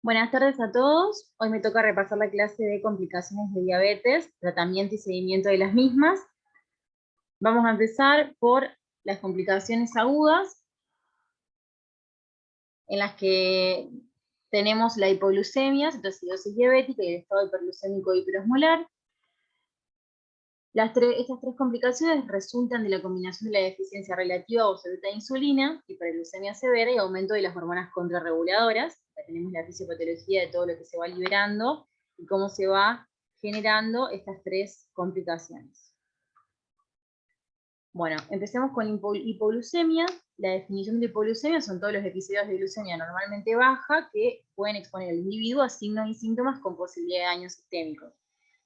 Buenas tardes a todos. Hoy me toca repasar la clase de complicaciones de diabetes, tratamiento y seguimiento de las mismas. Vamos a empezar por las complicaciones agudas, en las que tenemos la hipoglucemia, cetoacidosis diabética y el estado hiperglucémico hiperosmolar. Estas tres complicaciones resultan de la combinación de la deficiencia relativa o absoluta de insulina, hiperglucemia severa y aumento de las hormonas contrarreguladoras. Acá tenemos la fisiopatología de todo lo que se va liberando y cómo se va generando estas tres complicaciones. Bueno, empecemos con hipoglucemia. La definición de hipoglucemia son todos los episodios de glucemia normalmente baja que pueden exponer al individuo a signos y síntomas con posibilidad de daño sistémico.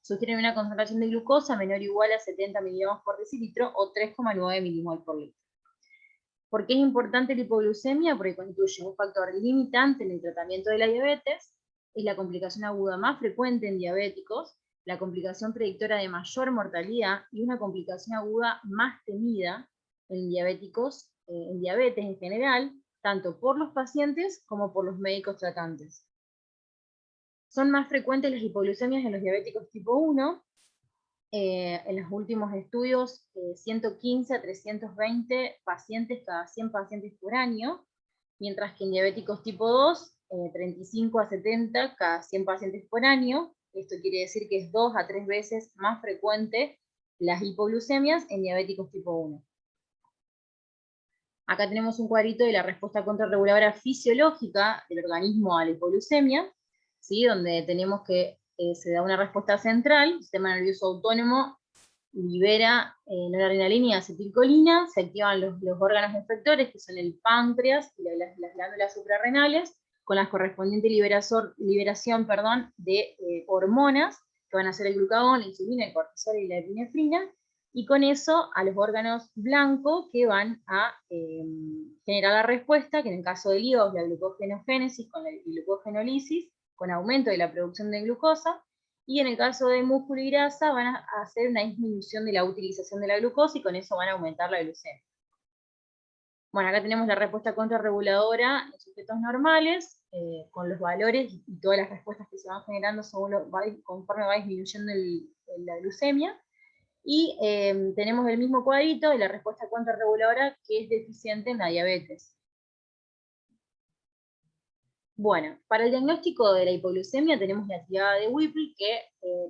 Sugieren una concentración de glucosa menor o igual a 70 miligramos por decilitro o 3,9 milimol por litro. ¿Por qué es importante la hipoglucemia? Porque constituye un factor limitante en el tratamiento de la diabetes, es la complicación aguda más frecuente en diabéticos, la complicación predictora de mayor mortalidad y una complicación aguda más temida en diabéticos, en diabetes en general, tanto por los pacientes como por los médicos tratantes. Son más frecuentes las hipoglucemias en los diabéticos tipo 1, en los últimos estudios, 115 a 320 pacientes cada 100 pacientes por año, mientras que en diabéticos tipo 2, 35 a 70 cada 100 pacientes por año. Esto quiere decir que es 2 a 3 veces más frecuente las hipoglucemias en diabéticos tipo 1. Acá tenemos un cuadrito de la respuesta contrarreguladora fisiológica del organismo a la hipoglucemia, ¿sí? Donde tenemos que se da una respuesta central, el sistema nervioso autónomo libera noradrenalina y acetilcolina, se activan los órganos efectores, que son el páncreas y las glándulas suprarrenales, con la correspondiente liberación de hormonas, que van a ser el glucagón, la insulina, el cortisol y la epinefrina, y con eso a los órganos blancos que van a generar la respuesta, que en el caso del hígado es la glucogenogénesis con la glucogenólisis, con aumento de la producción de glucosa, y en el caso de músculo y grasa van a hacer una disminución de la utilización de la glucosa y con eso van a aumentar la glucemia. Bueno, acá tenemos la respuesta contrarreguladora en sujetos normales, con los valores y todas las respuestas que se van generando conforme va disminuyendo la glucemia. Y tenemos el mismo cuadrito de la respuesta contrarreguladora que es deficiente en la diabetes. Bueno, para el diagnóstico de la hipoglucemia tenemos la tirada de Whipple que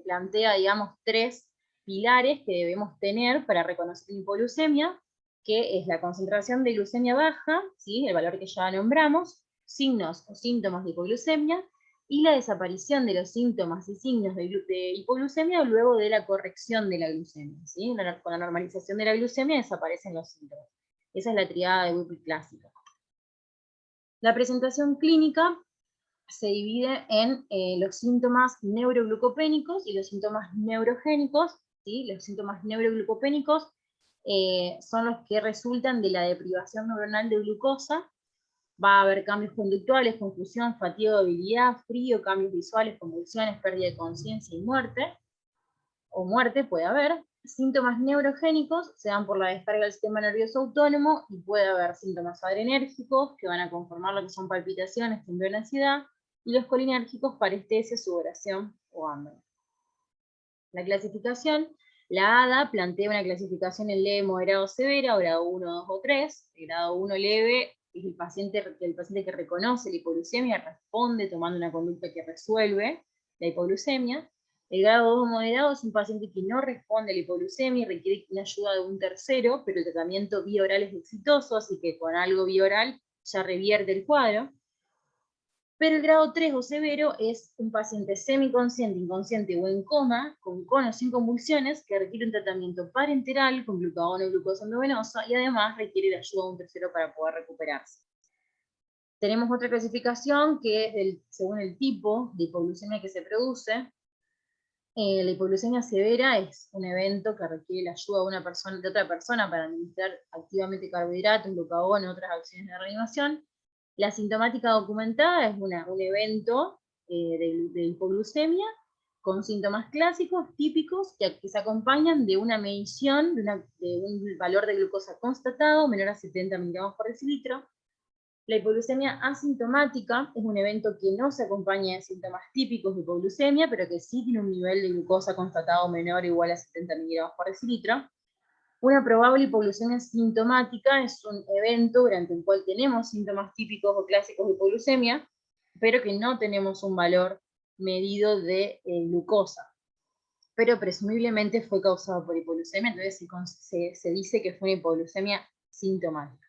plantea, digamos, tres pilares que debemos tener para reconocer la hipoglucemia, que es la concentración de glucemia baja, ¿sí? El valor que ya nombramos, signos o síntomas de hipoglucemia, y la desaparición de los síntomas y signos de hipoglucemia luego de la corrección de la glucemia, ¿sí? Con la normalización de la glucemia desaparecen los síntomas. Esa es la triada de Whipple clásica. La presentación clínica se divide en los síntomas neuroglucopénicos y los síntomas neurogénicos, ¿sí? Los síntomas neuroglucopénicos son los que resultan de la deprivación neuronal de glucosa. Va a haber cambios conductuales, confusión, fatiga, debilidad, frío, cambios visuales, convulsiones, pérdida de conciencia y muerte, o muerte puede haber. Síntomas neurogénicos se dan por la descarga del sistema nervioso autónomo y puede haber síntomas adrenérgicos que van a conformar lo que son palpitaciones, temblor, ansiedad, y los colinérgicos, parestesia, sudoración o hambre. La clasificación, la ADA plantea una clasificación en leve, moderado, severa, o grado 1, 2 o 3. El grado 1 leve es el paciente que reconoce la hipoglucemia y responde tomando una conducta que resuelve la hipoglucemia. El grado 2 moderado es un paciente que no responde a la hipoglucemia y requiere una ayuda de un tercero, pero el tratamiento vía oral es exitoso, así que con algo vía oral ya revierte el cuadro. Pero el grado 3 o severo es un paciente semiconsciente, inconsciente o en coma, con o sin convulsiones, que requiere un tratamiento parenteral con glucagón o glucosa endovenosa y además requiere la ayuda de un tercero para poder recuperarse. Tenemos otra clasificación que es según el tipo de hipoglucemia que se produce. La hipoglucemia severa es un evento que requiere la ayuda de otra persona para administrar activamente carbohidratos, glucagón o otras acciones de reanimación. La sintomática documentada es un evento de hipoglucemia con síntomas clásicos, típicos, que se acompañan de una medición de un valor de glucosa constatado menor a 70 miligramos por decilitro, La hipoglucemia asintomática es un evento que no se acompaña de síntomas típicos de hipoglucemia, pero que sí tiene un nivel de glucosa constatado menor o igual a 70 miligramos por decilitro. Una probable hipoglucemia sintomática es un evento durante el cual tenemos síntomas típicos o clásicos de hipoglucemia, pero que no tenemos un valor medido de glucosa. Pero presumiblemente fue causado por hipoglucemia, entonces se dice que fue una hipoglucemia sintomática.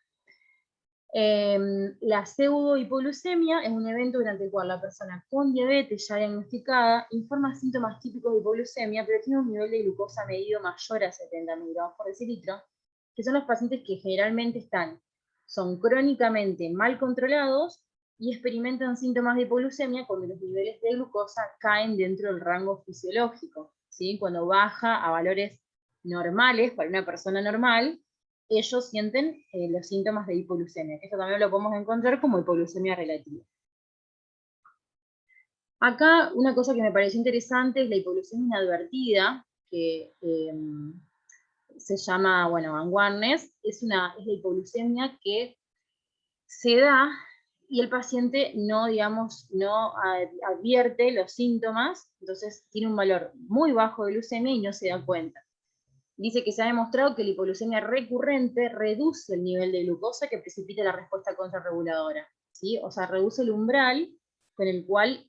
La pseudohipoglucemia es un evento durante el cual la persona con diabetes ya diagnosticada informa síntomas típicos de hipoglucemia, pero tiene un nivel de glucosa medido mayor a 70 miligramos por decilitro, que son los pacientes que generalmente son crónicamente mal controlados y experimentan síntomas de hipoglucemia cuando los niveles de glucosa caen dentro del rango fisiológico, ¿sí? Cuando baja a valores normales para una persona normal, ellos sienten los síntomas de hipoglucemia. Esto también lo podemos encontrar como hipoglucemia relativa. Acá una cosa que me pareció interesante es la hipoglucemia inadvertida, que se llama, bueno, Van Warnes, es la hipoglucemia que se da y el paciente no, digamos, no advierte los síntomas, entonces tiene un valor muy bajo de glucemia y no se da cuenta. Dice que se ha demostrado que la hipoglucemia recurrente reduce el nivel de glucosa que precipita la respuesta contrarreguladora, ¿sí? O sea, reduce el umbral con el cual,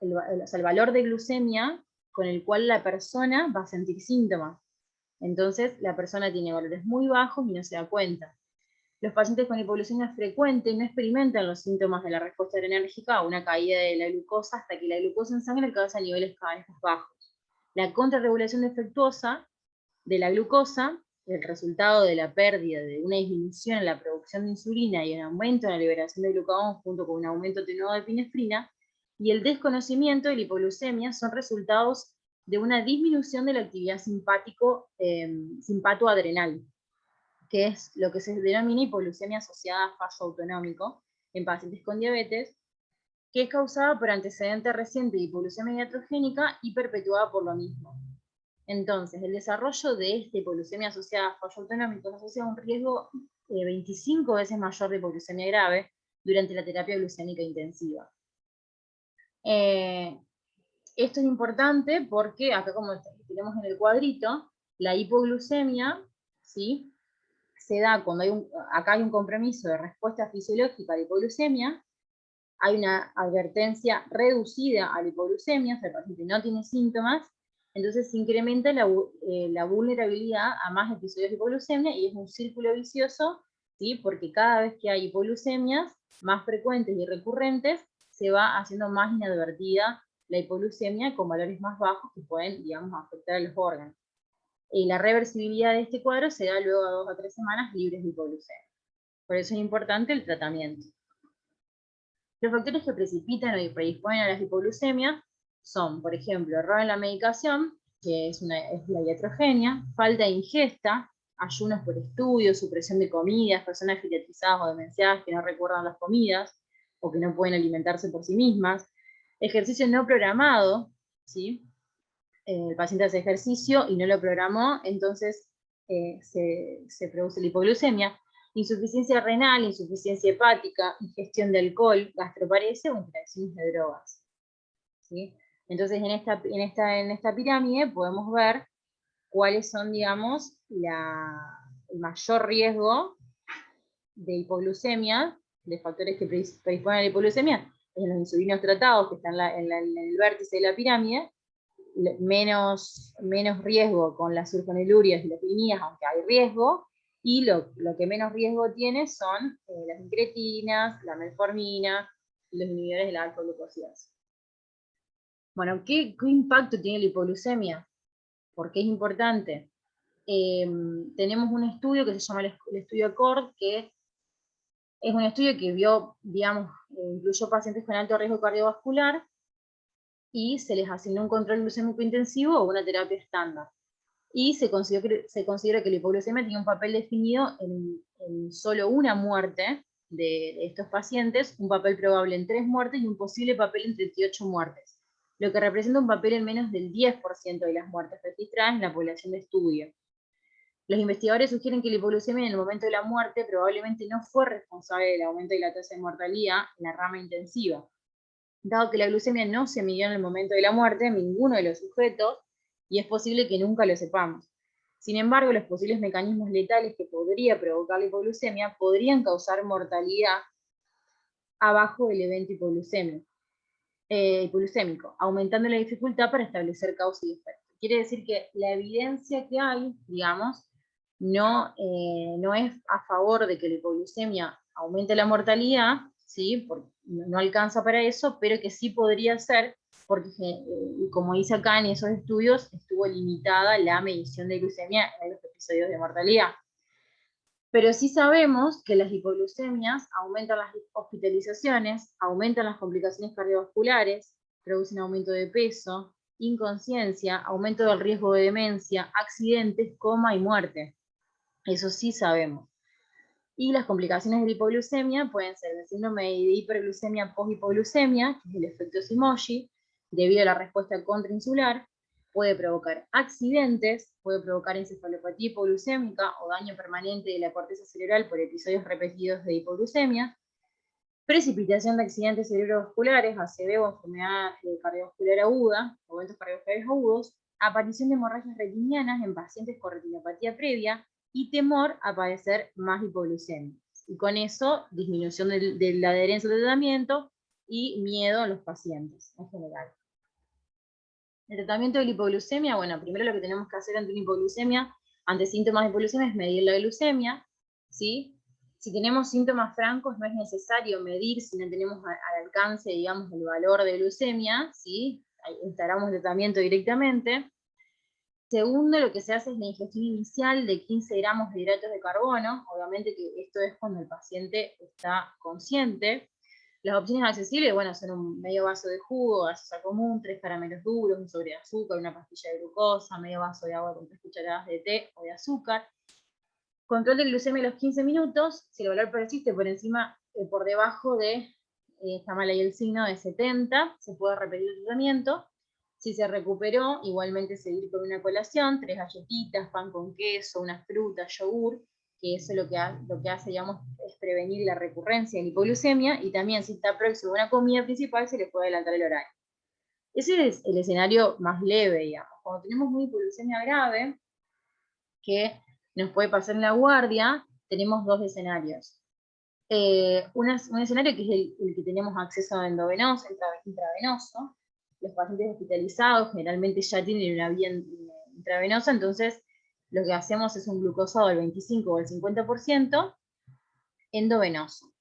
el valor de glucemia con el cual la persona va a sentir síntomas. Entonces, la persona tiene valores muy bajos y no se da cuenta. Los pacientes con hipoglucemia frecuente no experimentan los síntomas de la respuesta adrenérgica o una caída de la glucosa hasta que la glucosa en sangre alcanza niveles cada vez más bajos. La contrarregulación defectuosa de la glucosa, el resultado de la pérdida de una disminución en la producción de insulina y un aumento en la liberación de glucagón junto con un aumento atenuado de epinefrina, y el desconocimiento de la hipoglucemia son resultados de una disminución de la actividad simpatoadrenal, que es lo que se denomina hipoglucemia asociada a fallo autonómico en pacientes con diabetes, que es causada por antecedente reciente de hipoglucemia iatrogénica y perpetuada por lo mismo. Entonces, el desarrollo de esta hipoglucemia asociada a fallo autonómico se asocia a un riesgo 25 veces mayor de hipoglucemia grave durante la terapia glucémica intensiva. Esto es importante porque acá, como tenemos en el cuadrito, la hipoglucemia, ¿sí?, se da cuando acá hay un compromiso de respuesta fisiológica a la hipoglucemia, hay una advertencia reducida a la hipoglucemia, o sea, el paciente no tiene síntomas, entonces se incrementa la vulnerabilidad a más episodios de hipoglucemia y es un círculo vicioso, ¿sí?, porque cada vez que hay hipoglucemias más frecuentes y recurrentes, se va haciendo más inadvertida la hipoglucemia con valores más bajos que pueden, digamos, afectar a los órganos. Y la reversibilidad de este cuadro se da luego a 2 a 3 semanas libres de hipoglucemia. Por eso es importante el tratamiento. Los factores que precipitan o predisponen a las hipoglucemias son, por ejemplo, error en la medicación, que es la iatrogenia, falta de ingesta, ayunos por estudio, supresión de comidas, personas geriatrizadas o demenciadas que no recuerdan las comidas o que no pueden alimentarse por sí mismas, ejercicio no programado, ¿sí?, el paciente hace ejercicio y no lo programó, entonces se produce la hipoglucemia, insuficiencia renal, insuficiencia hepática, ingestión de alcohol, gastroparesia o interacciones de drogas, ¿sí? Entonces en esta pirámide podemos ver cuáles son, digamos, el mayor riesgo de hipoglucemia, de factores que predisponen a la hipoglucemia, en los insulinos tratados, que están en el vértice de la pirámide, menos riesgo con las sulfonilurias y las lipimidas, aunque hay riesgo, y lo que menos riesgo tiene son las incretinas, la metformina, y los inhibidores de la alfa-glucosidasa. Bueno, ¿qué impacto tiene la hipoglucemia? ¿Por qué es importante? Tenemos un estudio que se llama el estudio ACCORD, que es un estudio que vio, digamos, incluyó pacientes con alto riesgo cardiovascular, y se les asignó un control glucémico intensivo o una terapia estándar. Y se considera que la hipoglucemia tiene un papel definido en solo una muerte de estos pacientes, un papel probable en 3 muertes y un posible papel en 38 muertes, lo que representa un papel en menos del 10% de las muertes registradas en la población de estudio. Los investigadores sugieren que la hipoglucemia en el momento de la muerte probablemente no fue responsable del aumento de la tasa de mortalidad en la rama intensiva. Dado que la glucemia no se midió en el momento de la muerte en ninguno de los sujetos, y es posible que nunca lo sepamos. Sin embargo, los posibles mecanismos letales que podría provocar la hipoglucemia podrían causar mortalidad abajo del evento hipoglucémico, aumentando la dificultad para establecer causa y efecto. Quiere decir que la evidencia que hay, digamos, no es a favor de que la hipoglucemia aumente la mortalidad, ¿sí? Porque no alcanza para eso, pero que sí podría ser, porque como dice acá en esos estudios, estuvo limitada la medición de glucemia en los episodios de mortalidad. Pero sí sabemos que las hipoglucemias aumentan las hospitalizaciones, aumentan las complicaciones cardiovasculares, producen aumento de peso, inconsciencia, aumento del riesgo de demencia, accidentes, coma y muerte. Eso sí sabemos. Y las complicaciones de la hipoglucemia pueden ser el síndrome de hiperglucemia post-hipoglucemia, que es el efecto Shimoji, debido a la respuesta contrainsular, puede provocar accidentes, puede provocar encefalopatía hipoglucémica o daño permanente de la corteza cerebral por episodios repetidos de hipoglucemia, precipitación de accidentes cerebrovasculares, ACV o enfermedad cardiovascular aguda, o eventos cardiovasculares agudos, aparición de hemorragias retinianas en pacientes con retinopatía previa, y temor a padecer más hipoglucemia. Y con eso, disminución de la adherencia al tratamiento y miedo a los pacientes en general. El tratamiento de la hipoglucemia, bueno, primero lo que tenemos que hacer ante una hipoglucemia, ante síntomas de hipoglucemia, es medir la glucemia, ¿sí? Si tenemos síntomas francos, no es necesario medir si no tenemos al alcance, digamos, el valor de glucemia, ¿sí? Instalamos el tratamiento directamente. Segundo, lo que se hace es la ingestión inicial de 15 gramos de hidratos de carbono. Obviamente que esto es cuando el paciente está consciente. Las opciones accesibles, bueno, son un medio vaso de jugo, gaseosa común, 3 caramelos duros, un sobre de azúcar, una pastilla de glucosa, medio vaso de agua con 3 cucharadas de té o de azúcar. Control de glucemia a los 15 minutos. Si el valor persiste por encima, por debajo de, está mal ahí el signo, de 70, se puede repetir el tratamiento. Si se recuperó, igualmente seguir con una colación, 3 galletitas, pan con queso, unas frutas, yogur, que eso lo que hace, digamos, es prevenir la recurrencia de la hipoglucemia, y también si está próximo a una comida principal, se le puede adelantar el horario. Ese es el escenario más leve, digamos. Cuando tenemos una hipoglucemia grave, que nos puede pasar en la guardia, tenemos dos escenarios. Un escenario que es el que tenemos acceso a endovenoso, intravenoso. Los pacientes hospitalizados generalmente ya tienen una vía intravenosa, entonces lo que hacemos es un glucosado del 25 o del 50% endovenoso.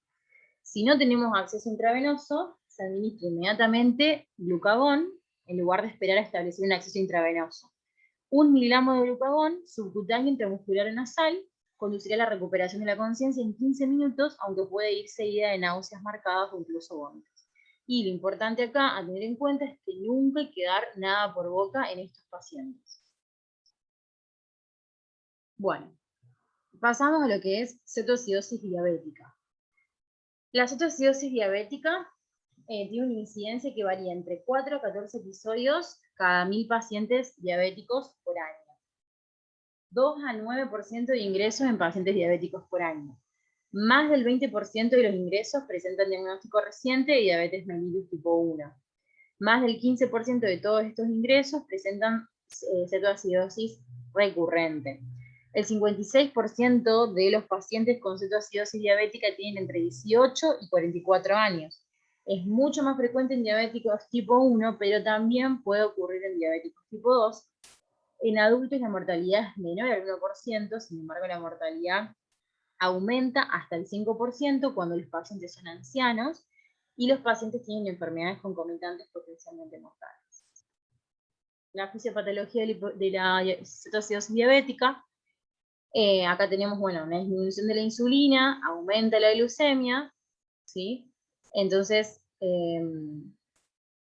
Si no tenemos acceso intravenoso, se administra inmediatamente glucagón en lugar de esperar a establecer un acceso intravenoso. 1 miligramo de glucagón subcutáneo intramuscular o nasal conducirá a la recuperación de la conciencia en 15 minutos, aunque puede ir seguida de náuseas marcadas o incluso vómitos. Y lo importante acá a tener en cuenta es que nunca hay que dar nada por boca en estos pacientes. Bueno, pasamos a lo que es cetoacidosis diabética. La cetoacidosis diabética tiene una incidencia que varía entre 4 a 14 episodios cada 1000 pacientes diabéticos por año. 2 a 9% de ingresos en pacientes diabéticos por año. Más del 20% de los ingresos presentan diagnóstico reciente de diabetes mellitus tipo 1. Más del 15% de todos estos ingresos presentan cetoacidosis recurrente. El 56% de los pacientes con cetoacidosis diabética tienen entre 18 y 44 años. Es mucho más frecuente en diabéticos tipo 1, pero también puede ocurrir en diabéticos tipo 2. En adultos la mortalidad es menor al 1%, sin embargo la mortalidad aumenta hasta el 5% cuando los pacientes son ancianos y los pacientes tienen enfermedades concomitantes potencialmente mortales. La fisiopatología de la cetoacidosis diabética, acá tenemos, bueno, una disminución de la insulina, aumenta la glucemia, ¿sí? Entonces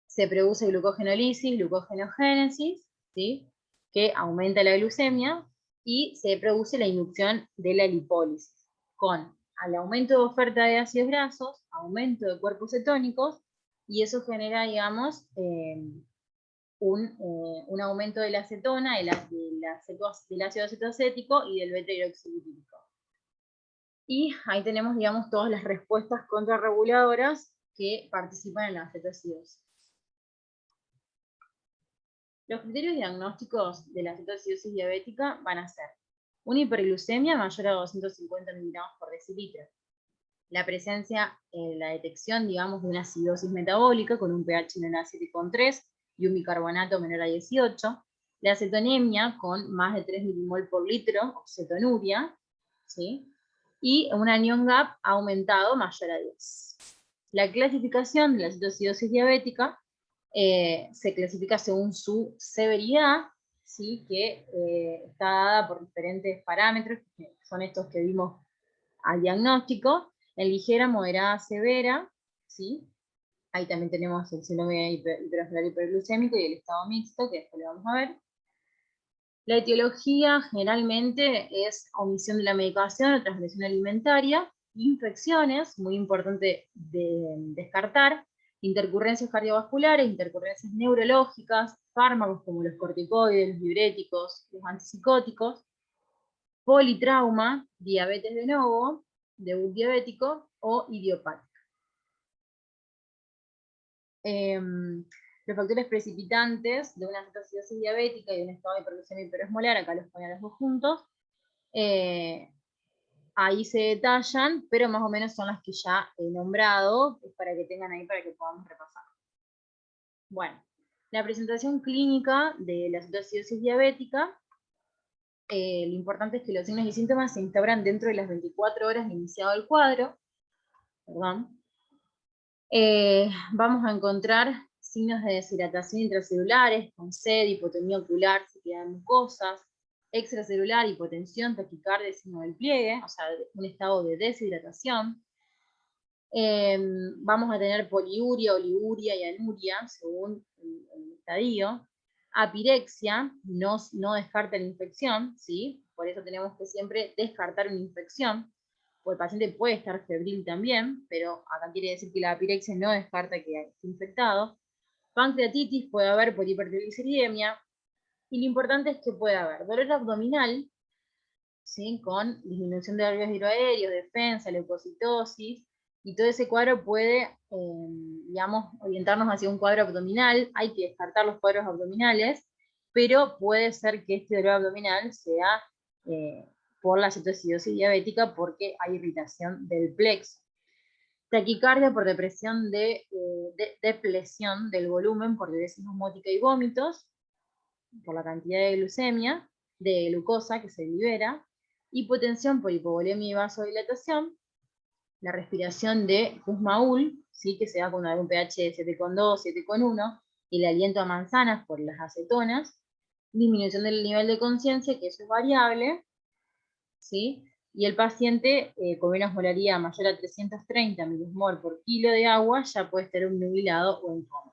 se produce glucogenólisis, glucogenogénesis, ¿sí? Que aumenta la glucemia, y se produce la inducción de la lipólisis, con al aumento de oferta de ácidos grasos, aumento de cuerpos cetónicos, y eso genera, digamos, un aumento de la acetona, del ácido acetoacético y del beta-hidroxibutírico. Y ahí tenemos, digamos, todas las respuestas contrarreguladoras que participan en la acetoacidosis. Los criterios diagnósticos de la cetoacidosis diabética van a ser una hiperglucemia mayor a 250 miligramos por decilitro, la presencia, la detección, digamos, de una acidosis metabólica con un pH menor a 7,3 y un bicarbonato menor a 18, la cetonemia con más de 3 milimol por litro, o cetonuria, ¿sí? Y un anion gap aumentado mayor a 10. La clasificación de la cetoacidosis diabética se clasifica según su severidad, ¿sí? Que está dada por diferentes parámetros, que son estos que vimos al diagnóstico, en ligera, moderada, severa, ¿sí? Ahí también tenemos el síndrome hiperosmolar hiperglucémico y el estado mixto, que después lo vamos a ver. La etiología generalmente es omisión de la medicación o transgresión alimentaria, infecciones, muy importante de descartar, intercurrencias cardiovasculares, intercurrencias neurológicas, fármacos como los corticoides, los diuréticos, los antipsicóticos, politrauma, diabetes de novo, debut diabético o idiopática. Los factores precipitantes de una cetoacidosis diabética y de un estado de hiperglucemia hiperosmolar, acá los pongo los dos juntos, ahí se detallan, pero más o menos son las que ya he nombrado, para que tengan ahí para que podamos repasar. Bueno, la presentación clínica de la cetoacidosis diabética, lo importante es que los signos y síntomas se instauran dentro de las 24 horas de iniciado el cuadro. Perdón. Vamos a encontrar signos de deshidratación intracelulares, con sed, hipotonía ocular, sequedad de mucosas, extracelular, hipotensión, taquicardia, signo del pliegue, o sea, un estado de deshidratación. Vamos a tener poliuria, oliguria y anuria, según el estadio. Apirexia, no descarta la infección, ¿sí? Por eso tenemos que siempre descartar una infección, porque el paciente puede estar febril también, pero acá quiere decir que la apirexia no descarta que esté infectado. Pancreatitis, puede haber por hipertrigliceridemia, y lo importante es que puede haber dolor abdominal, ¿sí? Con disminución de alveolos hidroaéreos, defensa, leucocitosis, y todo ese cuadro puede, digamos, orientarnos hacia un cuadro abdominal. Hay que descartar los cuadros abdominales, pero puede ser que este dolor abdominal sea por la cetoacidosis diabética porque hay irritación del plexo. Taquicardia por depresión de depresión del volumen por diuresis osmótica y vómitos, por la cantidad de glucemia, de glucosa que se libera. Hipotensión por hipovolemia y vasodilatación, la respiración de Kussmaul, ¿sí? Que se da con algún pH de 7,2, 7,1, y el aliento a manzanas por las acetonas, disminución del nivel de conciencia, que eso es variable, ¿sí? Y el paciente con una osmolaridad mayor a 330 milimol por kilo de agua ya puede estar obnubilado o en coma.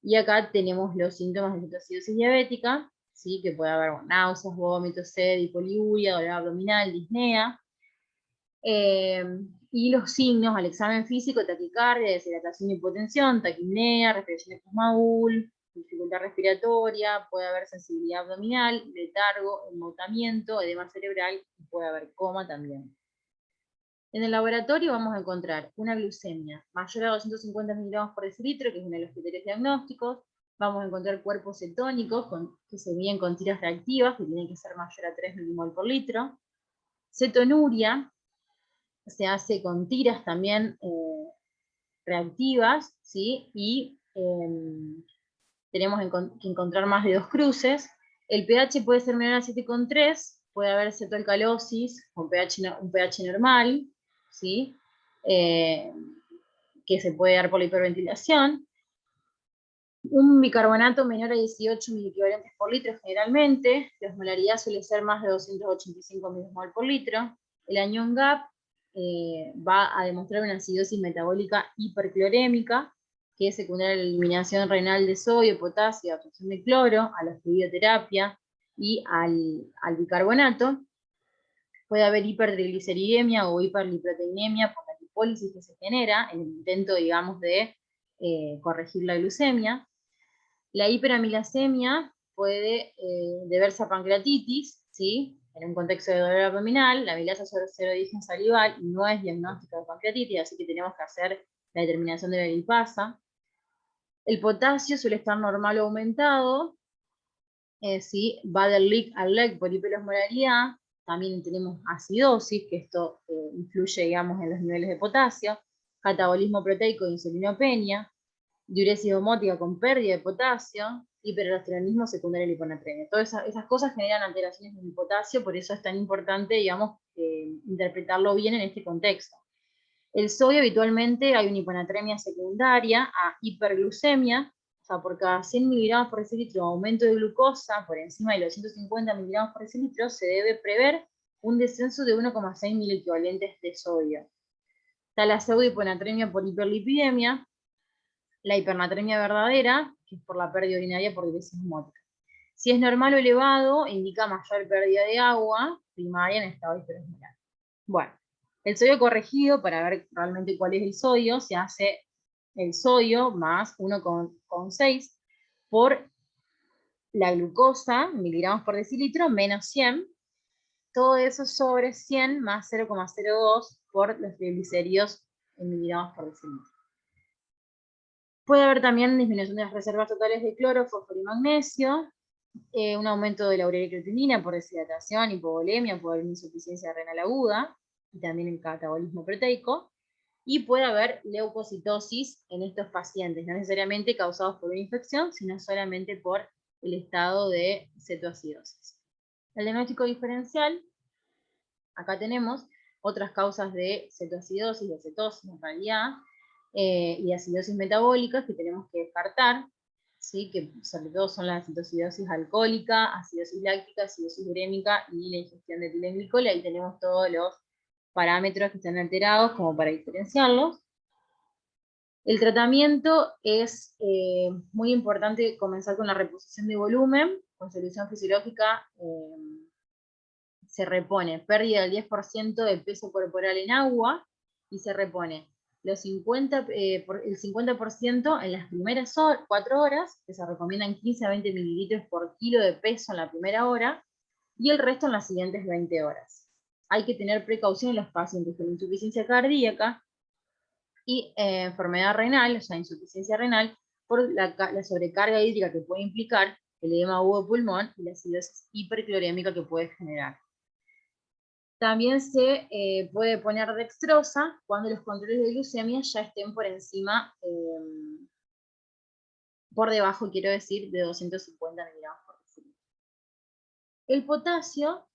Y acá tenemos los síntomas de cetoacidosis diabética, ¿sí? Que puede haber náuseas, vómitos, sed, hipoliuria, dolor abdominal, disnea. Y los signos al examen físico: taquicardia, deshidratación y hipotensión, taquipnea, respiración de Kussmaul, dificultad respiratoria, puede haber sensibilidad abdominal, letargo, embotamiento, edema cerebral, y puede haber coma también. En el laboratorio vamos a encontrar una glucemia mayor a 250 miligramos por decilitro, que es uno de los criterios diagnósticos. Vamos a encontrar cuerpos cetónicos que se miden con tiras reactivas, que tienen que ser mayor a 3 milimol por litro. Cetonuria se hace con tiras también reactivas, ¿sí? Y tenemos que encontrar más de 2 cruces. El pH puede ser menor a 7,3, puede haber cetoalcalosis con un pH normal, ¿sí? Que se puede dar por la hiperventilación. Un bicarbonato menor a 18 miliequivalentes por litro generalmente, la osmolaridad suele ser más de 285 milimol por litro. El anion gap va a demostrar una acidosis metabólica hiperclorémica, que es secundaria a la eliminación renal de sodio, potasio, absorción de cloro, a la fluidoterapia y al bicarbonato. Puede haber hipertrigliceridemia o hiperliproteinemia por la lipólisis que se genera en el intento, digamos, de corregir la glucemia. La hiperamilasemia puede deberse a pancreatitis, ¿sí? En un contexto de dolor abdominal, la amilasa sobre de origen salival no es diagnóstico de pancreatitis, así que tenemos que hacer la determinación de la lipasa. El potasio suele estar normal o aumentado, ¿sí? Va del LIC al LEC por hiperosmolaridad. También tenemos acidosis, que esto influye, digamos, en los niveles de potasio, catabolismo proteico de insulinopenia, diuresis osmótica con pérdida de potasio, hiperaldosteronismo secundario de hiponatremia. Todas esas cosas generan alteraciones en el potasio, por eso es tan importante, digamos, interpretarlo bien en este contexto. El sodio habitualmente hay una hiponatremia secundaria a hiperglucemia, o sea, por cada 100 miligramos por decilitro aumento de glucosa por encima de los 150 miligramos por decilitro, se debe prever un descenso de 1,6 miliequivalentes de sodio. Está la pseudohiponatremia por hiperlipidemia, la hipernatremia verdadera, que es por la pérdida urinaria por diuresis osmótica. Si es normal o elevado, indica mayor pérdida de agua primaria en estado hiperosmolar. Bueno, el sodio corregido, para ver realmente cuál es el sodio, se hace el sodio más 1,6 por la glucosa, miligramos por decilitro, menos 100, todo eso sobre 100 más 0,02 por los triglicéridos en miligramos por decilitro. Puede haber también disminución de las reservas totales de cloro, fósforo y magnesio, un aumento de la urea y creatinina por deshidratación, hipovolemia, por insuficiencia renal aguda, y también en catabolismo proteico, y puede haber leucocitosis en estos pacientes, no necesariamente causados por una infección, sino solamente por el estado de cetoacidosis. El diagnóstico diferencial, acá tenemos otras causas de cetoacidosis, de cetosis en realidad, y acidosis metabólicas que tenemos que descartar, ¿sí? Que sobre todo son la cetoacidosis alcohólica, acidosis láctica, acidosis urémica y la ingestión de etilenglicol. Ahí tenemos todos los parámetros que están alterados como para diferenciarlos. El tratamiento es muy importante comenzar con la reposición de volumen, con solución fisiológica se repone pérdida del 10% de peso corporal en agua y se repone el 50% en las primeras 4 horas, que se recomiendan 15 a 20 mililitros por kilo de peso en la primera hora, y el resto en las siguientes 20 horas. Hay que tener precaución en los pacientes con insuficiencia cardíaca y enfermedad renal, o sea, insuficiencia renal, por la sobrecarga hídrica que puede implicar el edema agudo de pulmón y la acidosis hiperclorémica que puede generar. También se puede poner dextrosa cuando los controles de glucemia ya estén por encima, por debajo, quiero decir, de 250 miligramos por decilitro. El potasio,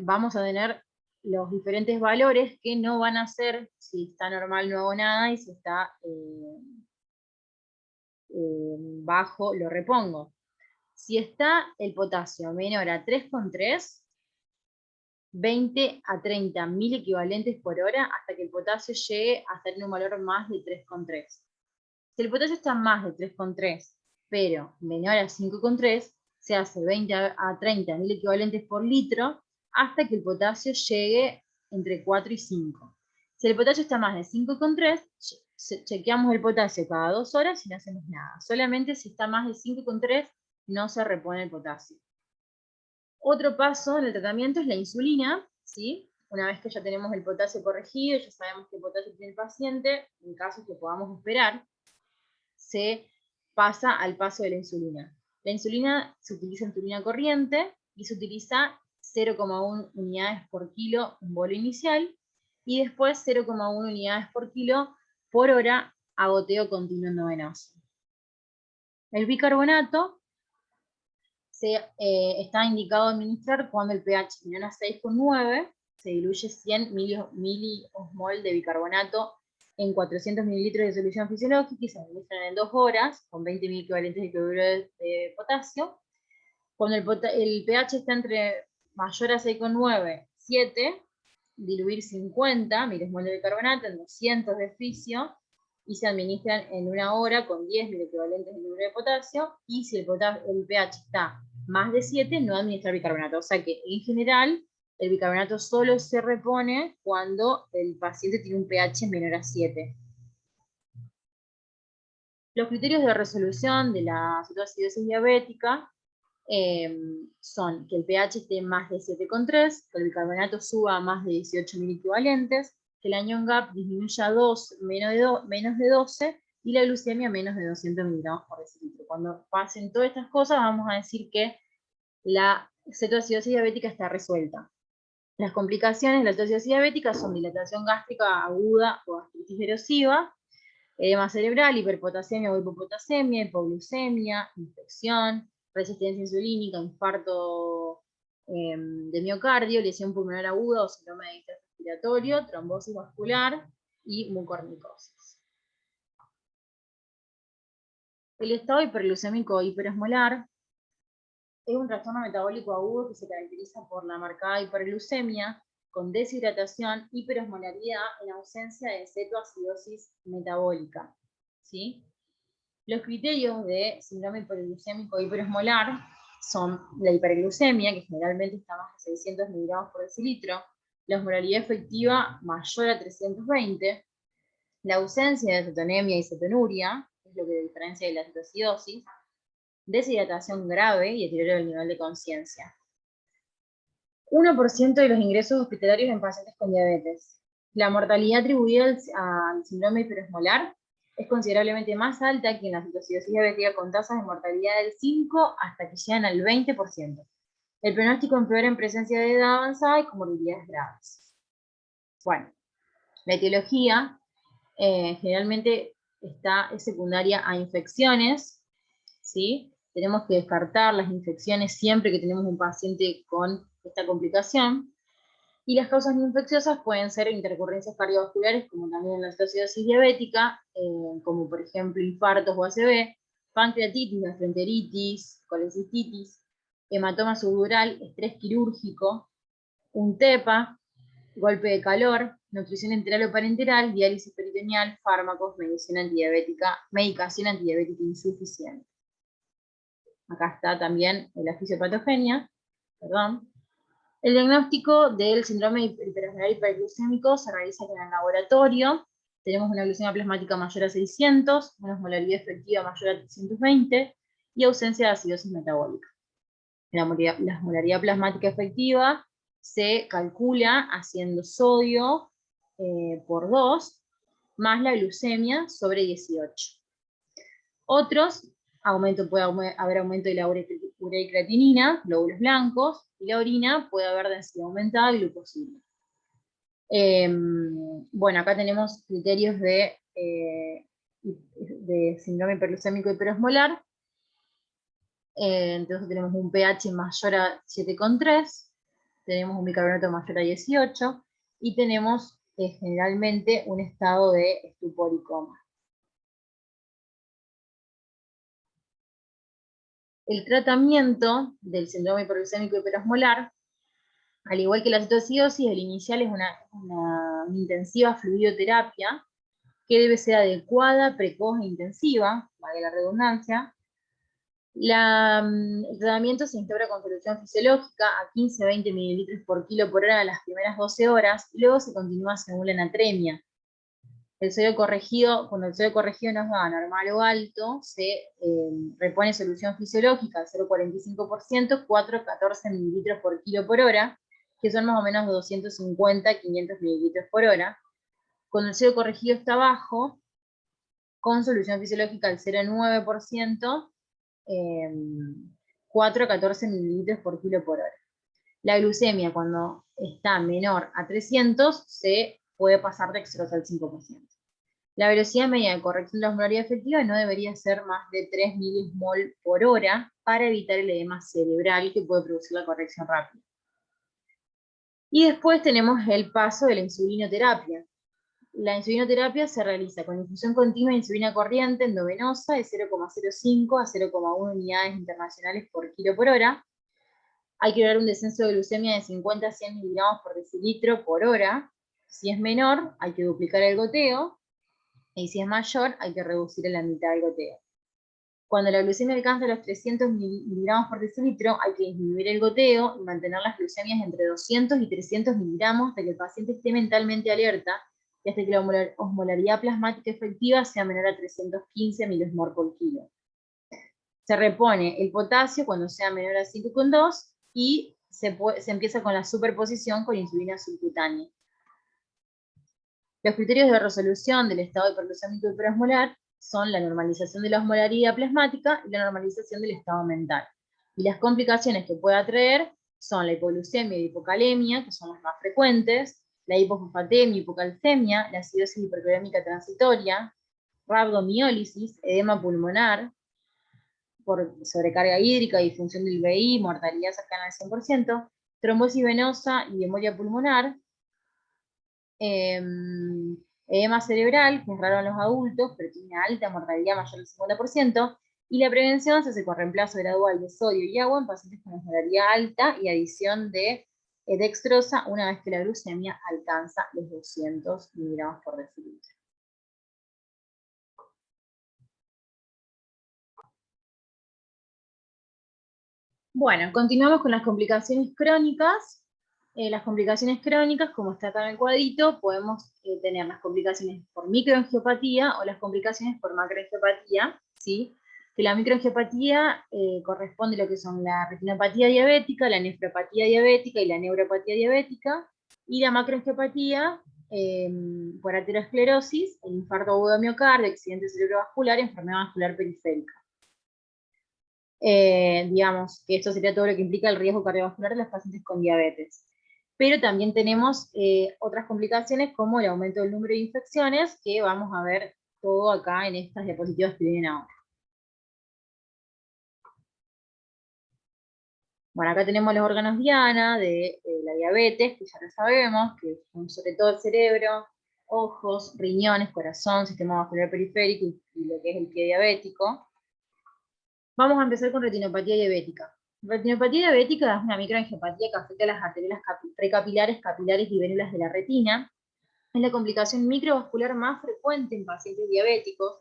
vamos a tener los diferentes valores que no van a ser, si está normal no hago nada, y si está bajo lo repongo. Si está el potasio menor a 3,3, 20 a 30 mil equivalentes por hora hasta que el potasio llegue a tener un valor más de 3,3. Si el potasio está más de 3,3, pero menor a 5,3, se hace 20 a 30 mil equivalentes por litro hasta que el potasio llegue entre 4 y 5. Si el potasio está más de 5,3, chequeamos el potasio cada 2 horas y no hacemos nada. Solamente si está más de 5,3 no se repone el potasio. Otro paso en el tratamiento es la insulina, ¿sí? Una vez que ya tenemos el potasio corregido, ya sabemos qué potasio tiene el paciente, en caso que podamos esperar, se pasa al paso de la insulina. La insulina se utiliza en insulina corriente y se utiliza 0,1 unidades por kilo en bolo inicial y después 0,1 unidades por kilo por hora a goteo continuo endovenoso. El bicarbonato está indicado administrar cuando el pH menor a 6,9, se diluye 100 miliosmol de bicarbonato en 400 mililitros de solución fisiológica y se administran en 2 horas, con 20 mil equivalentes de cloruro de potasio. Cuando el pH está entre mayor a 6,9, 7, diluir 50 miliosmol de bicarbonato en 200 de fisio, y se administran en 1 hora con 10 mil equivalentes de cloruro de potasio, y si el pH está más de 7, no administrar bicarbonato. O sea que, en general, el bicarbonato solo se repone cuando el paciente tiene un pH menor a 7. Los criterios de resolución de la cetoacidosis diabética son que el pH esté más de 7,3, que el bicarbonato suba a más de 18 miliequivalentes, que el anion gap disminuya a menos de 12 y la glucemia menos de 200 miligramos por decilitro. Cuando pasen todas estas cosas, vamos a decir que la cetoacidosis diabética está resuelta. Las complicaciones de la cetoacidosis diabética son dilatación gástrica aguda o gastritis erosiva, edema cerebral, hiperpotasemia o hipopotasemia, hipoglucemia, infección, resistencia insulínica, infarto de miocardio, lesión pulmonar aguda o síndrome de distrés respiratorio, trombosis vascular y mucormicosis. El estado hiperglucémico hiperosmolar es un trastorno metabólico agudo que se caracteriza por la marcada hiperglucemia, con deshidratación, hiperosmolaridad en ausencia de cetoacidosis metabólica. ¿Sí? Los criterios de síndrome hiperglucémico hiperosmolar son la hiperglucemia, que generalmente está más de 600 miligramos por decilitro, la osmolaridad efectiva mayor a 320, la ausencia de cetonemia y cetonuria, que es lo que diferencia de la cetoacidosis, deshidratación grave y deterioro del nivel de conciencia. 1% de los ingresos hospitalarios en pacientes con diabetes. La mortalidad atribuida al síndrome hiperosmolar es considerablemente más alta que en la cetoacidosis diabética, con tasas de mortalidad del 5 hasta que llegan al 20%. El pronóstico empeora en presencia de edad avanzada y comorbilidades graves. Bueno, la etiología generalmente es secundaria a infecciones, ¿sí? Tenemos que descartar las infecciones siempre que tenemos un paciente con esta complicación. Y las causas no infecciosas pueden ser intercurrencias cardiovasculares, como también la cetoacidosis diabética, como por ejemplo infartos o ACV, pancreatitis, gastroenteritis, colecistitis, hematoma subdural, estrés quirúrgico, un TEPA, golpe de calor, nutrición enteral o parenteral, diálisis peritoneal, fármacos, medicación antidiabética insuficiente. Acá está también la fisiopatogenia, perdón. El diagnóstico del síndrome hiperosmolar hiperglucémico se realiza en el laboratorio. Tenemos una glucemia plasmática mayor a 600, una osmolaridad efectiva mayor a 320 y ausencia de acidosis metabólica. La osmolaridad plasmática efectiva se calcula haciendo sodio por 2 más la glucemia sobre 18. Otros, puede haber aumento de la urea y creatinina, glóbulos blancos, y la orina puede haber densidad aumentada y glucosilina. Bueno, acá tenemos criterios de síndrome hiperglucémico hiperosmolar. Entonces tenemos un pH mayor a 7,3, tenemos un bicarbonato mayor a 18, y tenemos generalmente un estado de estupor y coma. El tratamiento del síndrome hiperglucémico hiperosmolar, al igual que la cetoacidosis, el inicial es una intensiva fluidoterapia que debe ser adecuada, precoz e intensiva, vale la redundancia. El tratamiento se instaura con solución fisiológica a 15-20 mililitros por kilo por hora en las primeras 12 horas, y luego se continúa según la anatremia. Cuando el sodio corregido nos da normal o alto, se repone solución fisiológica al 0,45%, 4-14 mililitros por kilo por hora, que son más o menos 250-500 mililitros por hora. Cuando el sodio corregido está bajo, con solución fisiológica al 0,9%, 4-14 mililitros por kilo por hora. La glucemia, cuando está menor a 300, se puede pasar de exceso al 5%. La velocidad media de corrección de la osmolaridad efectiva no debería ser más de 3 milimol por hora para evitar el edema cerebral que puede producir la corrección rápida. Y después tenemos el paso de la insulinoterapia. La insulinoterapia se realiza con infusión continua de insulina corriente endovenosa de 0,05 a 0,1 unidades internacionales por kilo por hora. Hay que lograr un descenso de glucemia de 50 a 100 miligramos por decilitro por hora. Si es menor, hay que duplicar el goteo. Y si es mayor, hay que reducir a la mitad del goteo. Cuando la glucemia alcanza los 300 miligramos por decilitro, hay que disminuir el goteo y mantener las glucemias entre 200 y 300 miligramos hasta que el paciente esté mentalmente alerta y hasta que la osmolaridad plasmática efectiva sea menor a 315 milosmol por kilo. Se repone el potasio cuando sea menor a 5,2 y se empieza con la superposición con insulina subcutánea. Los criterios de resolución del estado hiperglucémico hiperosmolar son la normalización de la osmolaridad plasmática y la normalización del estado mental. Y las complicaciones que puede traer son la hipoglucemia y hipocalemia, que son las más frecuentes, la hipofosfatemia y hipocalcemia, la acidosis hipercalómica transitoria, rhabdomiólisis, edema pulmonar, por sobrecarga hídrica y disfunción del VI, mortalidad cercana al 100%, trombosis venosa y embolia pulmonar, edema cerebral, que es raro en los adultos, pero tiene alta mortalidad mayor del 50%, y la prevención se hace con reemplazo gradual de sodio y agua en pacientes con osmolaridad alta y adición de dextrosa una vez que la glucemia alcanza los 200 miligramos por decilitro. Bueno, continuamos con las complicaciones crónicas. Las complicaciones crónicas, como está acá en el cuadrito, podemos tener las complicaciones por microangiopatía o las complicaciones por macroangiopatía, ¿sí? Que la microangiopatía corresponde a lo que son la retinopatía diabética, la nefropatía diabética y la neuropatía diabética, y la macroangiopatía por aterosclerosis, el infarto agudo de miocardio, accidente cerebrovascular, enfermedad vascular periférica. Digamos que esto sería todo lo que implica el riesgo cardiovascular de los pacientes con diabetes. Pero también tenemos otras complicaciones como el aumento del número de infecciones, que vamos a ver todo acá en estas diapositivas que vienen ahora. Bueno, acá tenemos los órganos diana de la diabetes, que ya lo sabemos, que son sobre todo el cerebro, ojos, riñones, corazón, sistema vascular periférico y lo que es el pie diabético. Vamos a empezar con retinopatía diabética. Retinopatía diabética es una microangiopatía que afecta a las arterias precapilares, capilares y vénulas de la retina. Es la complicación microvascular más frecuente en pacientes diabéticos.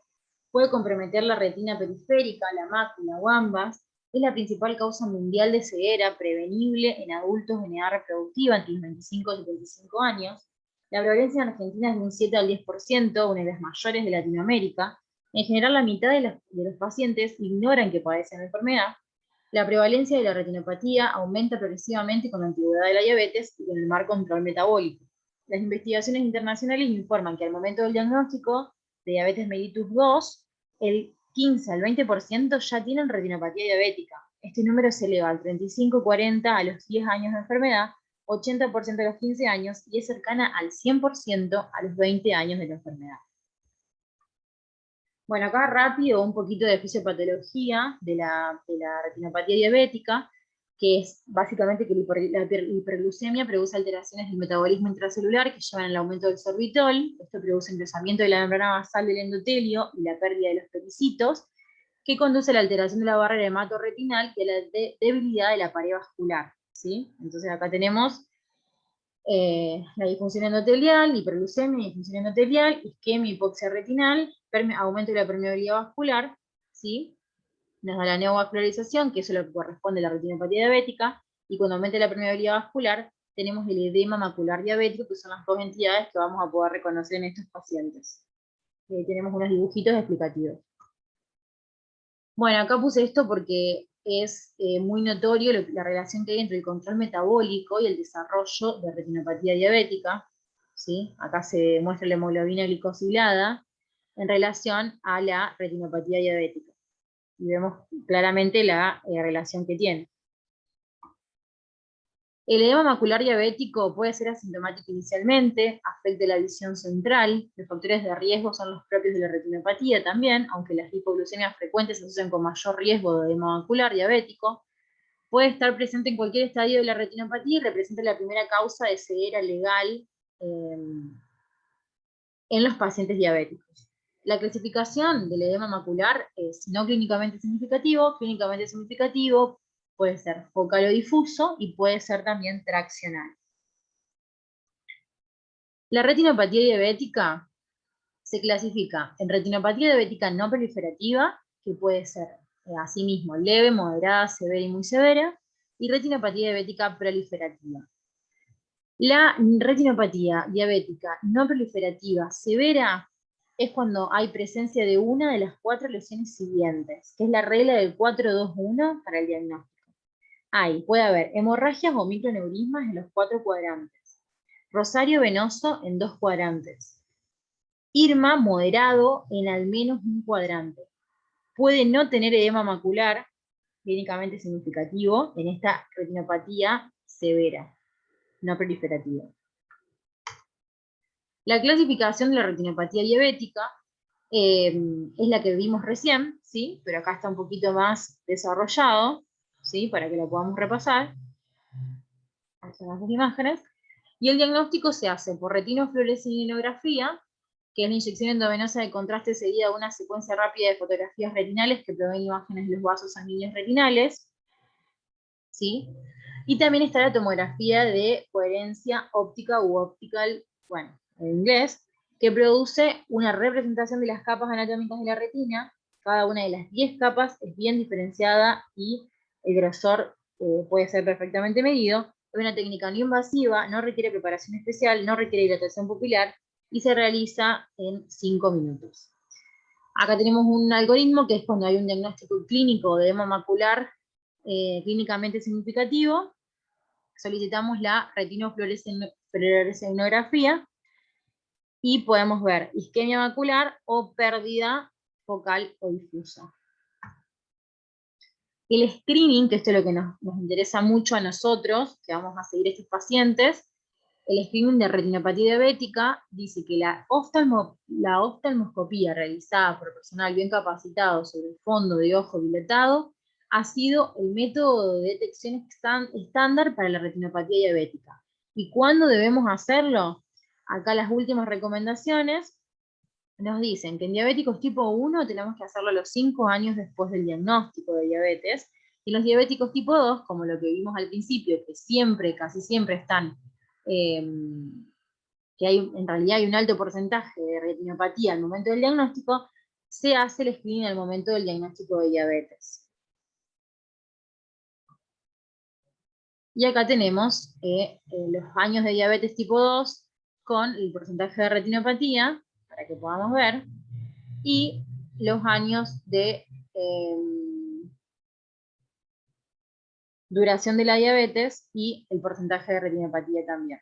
Puede comprometer la retina periférica, la mácula o ambas. Es la principal causa mundial de ceguera prevenible en adultos en edad reproductiva entre los 25 y 75 años. La prevalencia en Argentina es de un 7 al 10%, una de las mayores de Latinoamérica. En general, la mitad de los pacientes ignoran que padecen la enfermedad. La prevalencia de la retinopatía aumenta progresivamente con la antigüedad de la diabetes y con el mal control metabólico. Las investigaciones internacionales informan que al momento del diagnóstico de diabetes mellitus 2, el 15 al 20% ya tienen retinopatía diabética. Este número se eleva al 35-40 a los 10 años de enfermedad, 80% a los 15 años y es cercana al 100% a los 20 años de la enfermedad. Bueno, acá rápido un poquito de fisiopatología de la retinopatía diabética, que es básicamente que la hiperglucemia produce alteraciones del metabolismo intracelular que llevan al aumento del sorbitol. Esto produce engrosamiento de la membrana basal del endotelio y la pérdida de los pericitos, que conduce a la alteración de la barrera hematorretinal y a la debilidad de la pared vascular, ¿sí? Entonces acá tenemos la disfunción endotelial, hiperglucemia, disfunción endotelial, isquemia, hipoxia retinal, aumento de la permeabilidad vascular, ¿sí? Nos da la neovascularización, que eso es lo que corresponde a la retinopatía diabética, y cuando aumenta la permeabilidad vascular, tenemos el edema macular diabético, que son las dos entidades que vamos a poder reconocer en estos pacientes. Tenemos unos dibujitos explicativos. Bueno, acá puse esto porque es muy notorio la relación que hay entre el control metabólico y el desarrollo de retinopatía diabética, ¿sí? Acá se muestra la hemoglobina glicosilada en relación a la retinopatía diabética. Y vemos claramente la relación que tiene. El edema macular diabético puede ser asintomático inicialmente, afecta la visión central. Los factores de riesgo son los propios de la retinopatía también, aunque las hipoglucemias frecuentes se asocian con mayor riesgo de edema macular diabético. Puede estar presente en cualquier estadio de la retinopatía y representa la primera causa de ceguera legal en los pacientes diabéticos. La clasificación del edema macular es no clínicamente significativo, puede ser focal o difuso y puede ser también traccional. La retinopatía diabética se clasifica en retinopatía diabética no proliferativa, que puede ser asimismo leve, moderada, severa y muy severa, y retinopatía diabética proliferativa. La retinopatía diabética no proliferativa severa es cuando hay presencia de una de las 4 lesiones siguientes, que es la regla del 4-2-1 para el diagnóstico. Puede haber hemorragias o microneurismas en los 4 cuadrantes, rosario venoso en 2 cuadrantes, IRMA moderado en al menos un cuadrante. Puede no tener edema macular clínicamente significativo en esta retinopatía severa, no proliferativa. La clasificación de la retinopatía diabética es la que vimos recién, ¿sí? Pero acá está un poquito más desarrollado, ¿sí? Para que lo podamos repasar. Hacemos las imágenes. Y el diagnóstico se hace por retinofluorescein-ilografía, que es la inyección endovenosa de contraste seguida de una secuencia rápida de fotografías retinales que proveen imágenes de los vasos sanguíneos retinales, ¿sí? Y también está la tomografía de coherencia óptica u optical, bueno, en inglés, que produce una representación de las capas anatómicas de la retina. Cada una de las 10 capas es bien diferenciada y el grosor puede ser perfectamente medido. Es una técnica no invasiva, no requiere preparación especial, no requiere dilatación pupilar y se realiza en 5 minutos. Acá tenemos un algoritmo que es cuando hay un diagnóstico clínico de edema macular clínicamente significativo, solicitamos la retinofluorescein-ilografía y podemos ver isquemia macular o pérdida focal o difusa. El screening, que esto es lo que nos interesa mucho a nosotros, que vamos a seguir estos pacientes, el screening de retinopatía diabética dice que la oftalmoscopía realizada por personal bien capacitado sobre el fondo de ojo dilatado ha sido el método de detección estándar para la retinopatía diabética. ¿Y cuándo debemos hacerlo? Acá las últimas recomendaciones nos dicen que en diabéticos tipo 1 tenemos que hacerlo a los 5 años después del diagnóstico de diabetes, y los diabéticos tipo 2, como lo que vimos al principio, que siempre, casi siempre están, que en realidad hay un alto porcentaje de retinopatía al momento del diagnóstico, se hace el screening al momento del diagnóstico de diabetes. Y acá tenemos los años de diabetes tipo 2 con el porcentaje de retinopatía, para que podamos ver, y los años de duración de la diabetes y el porcentaje de retinopatía también.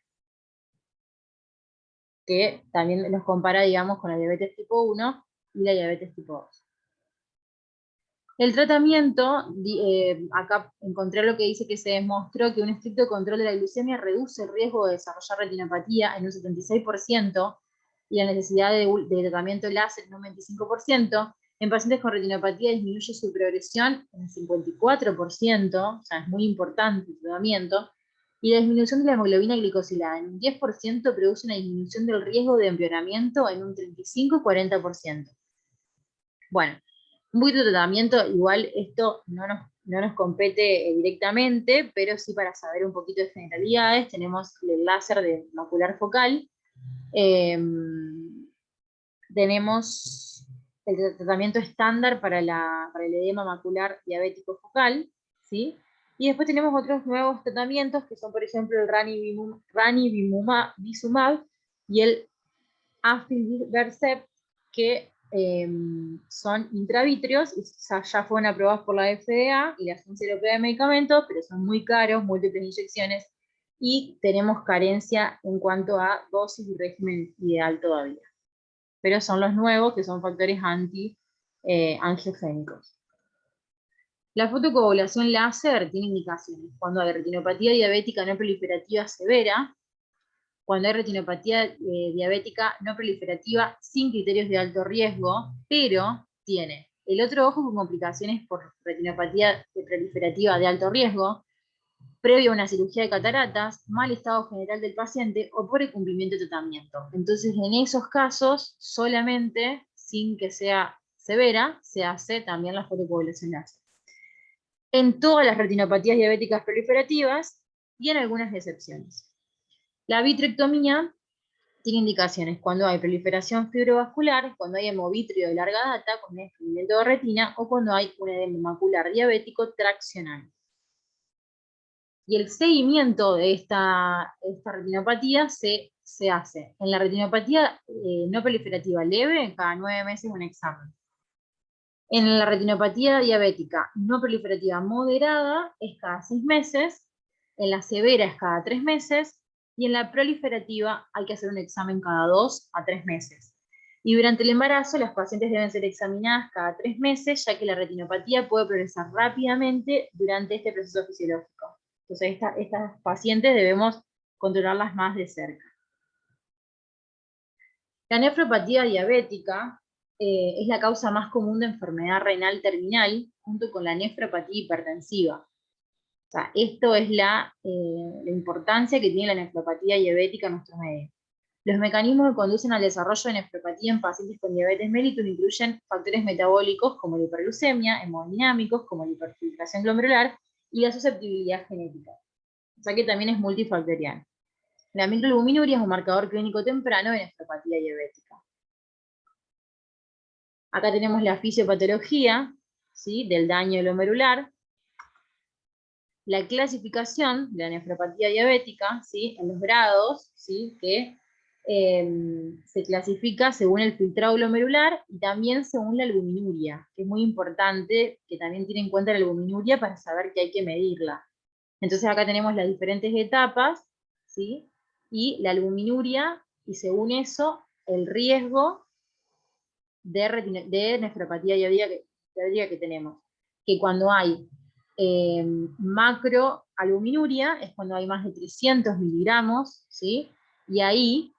Que también nos compara, digamos, con la diabetes tipo 1 y la diabetes tipo 2. El tratamiento, acá encontré lo que dice que se demostró que un estricto control de la glucemia reduce el riesgo de desarrollar retinopatía en un 76% y la necesidad de tratamiento láser en un 25%. En pacientes con retinopatía disminuye su progresión en 54%, o sea, es muy importante el tratamiento, y la disminución de la hemoglobina glicosilada en un 10% produce una disminución del riesgo de empeoramiento en un 35-40%. Bueno, un poquito de tratamiento, igual esto no nos compete directamente, pero sí para saber un poquito de generalidades, tenemos el láser de macular focal, tenemos el tratamiento estándar para el edema macular diabético focal, ¿sí? Y después tenemos otros nuevos tratamientos, que son por ejemplo el ranibizumab y el aflibercept, que son intravítreos, y ya fueron aprobados por la FDA y la Agencia Europea de Medicamentos, pero son muy caros, múltiples inyecciones, y tenemos carencia en cuanto a dosis y régimen ideal todavía. Pero son los nuevos, que son factores anti-angiogénicos. La fotocoagulación láser tiene indicaciones cuando hay retinopatía diabética no proliferativa severa, cuando hay retinopatía diabética no proliferativa sin criterios de alto riesgo, pero tiene el otro ojo con complicaciones por retinopatía proliferativa de alto riesgo, previo a una cirugía de cataratas, mal estado general del paciente o por el cumplimiento de tratamiento. Entonces, en esos casos, solamente, sin que sea severa, se hace también la fotocoagulación láser. En todas las retinopatías diabéticas proliferativas y en algunas excepciones. La vitrectomía tiene indicaciones cuando hay proliferación fibrovascular, cuando hay hemovitrio de larga data, con desprendimiento de retina, o cuando hay un edema macular diabético traccional. Y el seguimiento de esta retinopatía se hace en la retinopatía no proliferativa leve, cada 9 meses un examen. En la retinopatía diabética no proliferativa moderada es cada 6 meses, en la severa es cada 3 meses, y en la proliferativa hay que hacer un examen cada 2 a 3 meses. Y durante el embarazo las pacientes deben ser examinadas cada 3 meses, ya que la retinopatía puede progresar rápidamente durante este proceso fisiológico. Entonces estas pacientes debemos controlarlas más de cerca. La nefropatía diabética es la causa más común de enfermedad renal terminal, junto con la nefropatía hipertensiva. O sea, esto es la importancia que tiene la nefropatía diabética en nuestro medio. Los mecanismos que conducen al desarrollo de nefropatía en pacientes con diabetes mellitus incluyen factores metabólicos como la hiperglucemia, hemodinámicos como la hiperfiltración glomerular y la susceptibilidad genética. O sea que también es multifactorial. La microalbuminuria es un marcador clínico temprano de nefropatía diabética. Acá tenemos la fisiopatología, ¿sí?, del daño glomerular, la clasificación de la nefropatía diabética, ¿sí?, en los grados, ¿sí?, que se clasifica según el filtrado glomerular y también según la albuminuria, que es muy importante que también tiene en cuenta la albuminuria para saber que hay que medirla. Entonces acá tenemos las diferentes etapas, ¿sí?, y la albuminuria, y según eso, el riesgo de nefropatía diabética que tenemos. Que cuando hay macroalbuminuria es cuando hay más de 300 miligramos, ¿sí? Y ahí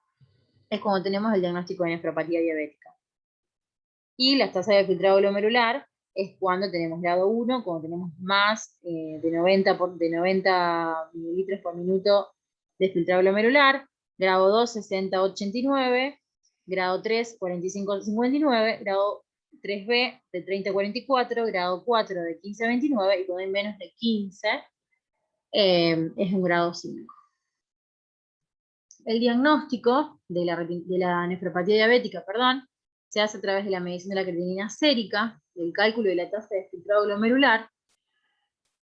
es cuando tenemos el diagnóstico de nefropatía diabética. Y la tasa de filtrado glomerular es cuando tenemos grado 1, cuando tenemos más de 90 mililitros por minuto de filtrado glomerular, grado 2, 60-89, grado 3, 45-59, grado 3B de 30-44, grado 4 de 15-29, y cuando hay menos de 15 es un grado 5. El diagnóstico de la nefropatía diabética, se hace a través de la medición de la creatinina sérica, del cálculo de la tasa de filtrado glomerular,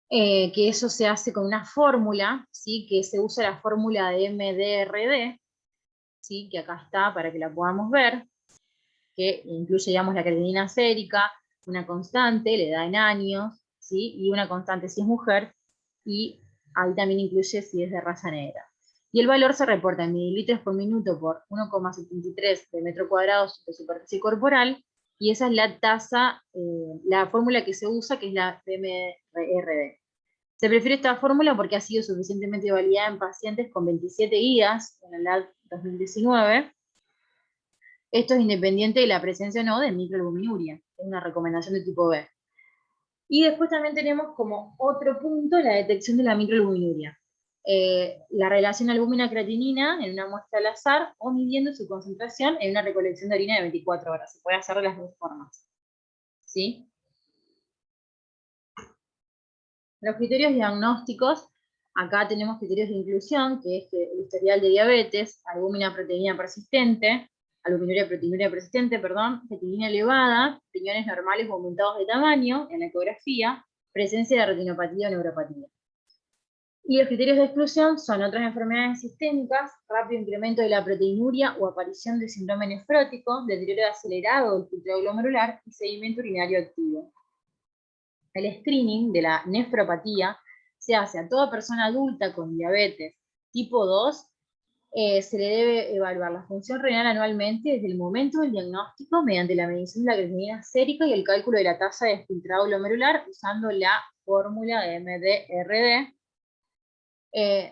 que eso se hace con una fórmula, ¿sí?, que se usa la fórmula de MDRD, ¿sí?, que acá está para que la podamos ver, que incluye, digamos, la creatinina sérica, una constante, la edad en años, ¿sí?, y una constante si es mujer, y ahí también incluye si es de raza negra. Y el valor se reporta en mililitros por minuto por 1,73 de metro cuadrado de superficie corporal, y esa es la tasa, la fórmula que se usa, que es la PMRD. Se prefiere esta fórmula porque ha sido suficientemente validada en pacientes con 27 guías en la LAD 2019. Esto es independiente de la presencia o no de microalbuminuria, es una recomendación de tipo B. Y después también tenemos como otro punto la detección de la microalbuminuria. La relación albúmina-creatinina en una muestra al azar o midiendo su concentración en una recolección de orina de 24 horas. Se puede hacer de las dos formas. ¿Sí? Los criterios diagnósticos, acá tenemos criterios de inclusión, que es el historial de diabetes, albúmina proteína persistente, albuminuria proteinuria persistente, creatinina elevada, riñones normales o aumentados de tamaño en la ecografía, presencia de retinopatía o neuropatía. Y los criterios de exclusión son otras enfermedades sistémicas, rápido incremento de la proteinuria o aparición de síndrome nefrótico, deterioro acelerado del filtrado glomerular y sedimento urinario activo. El screening de la nefropatía se hace a toda persona adulta con diabetes tipo 2, se le debe evaluar la función renal anualmente desde el momento del diagnóstico mediante la medición de la creatinina sérica y el cálculo de la tasa de filtrado glomerular usando la fórmula de MDRD.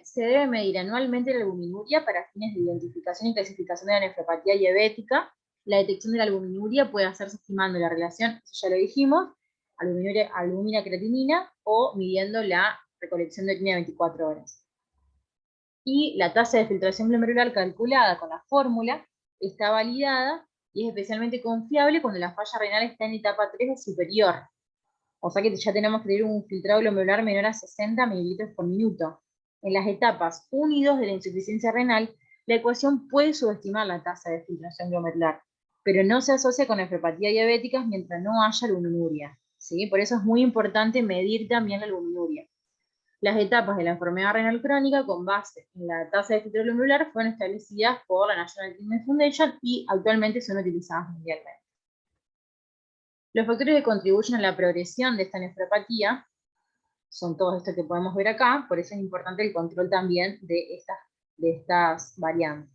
Se debe medir anualmente la albuminuria para fines de identificación y clasificación de la nefropatía diabética. La detección de la albuminuria puede hacerse estimando la relación, eso ya lo dijimos, albúmina-creatinina o midiendo la recolección de orina 24 horas. Y la tasa de filtración glomerular calculada con la fórmula está validada y es especialmente confiable cuando la falla renal está en etapa 3 o superior. O sea que ya tenemos que tener un filtrado glomerular menor a 60 mililitros por minuto. En las etapas 1 y 2 de la insuficiencia renal, la ecuación puede subestimar la tasa de filtración glomerular, pero no se asocia con nefropatía diabética mientras no haya albuminuria, ¿sí? Por eso es muy importante medir también la albuminuria. Las etapas de la enfermedad renal crónica con base en la tasa de filtro glomerular fueron establecidas por la National Kidney Foundation y actualmente son utilizadas mundialmente. Los factores que contribuyen a la progresión de esta nefropatía son todos estos que podemos ver acá, por eso es importante el control también de estas variantes.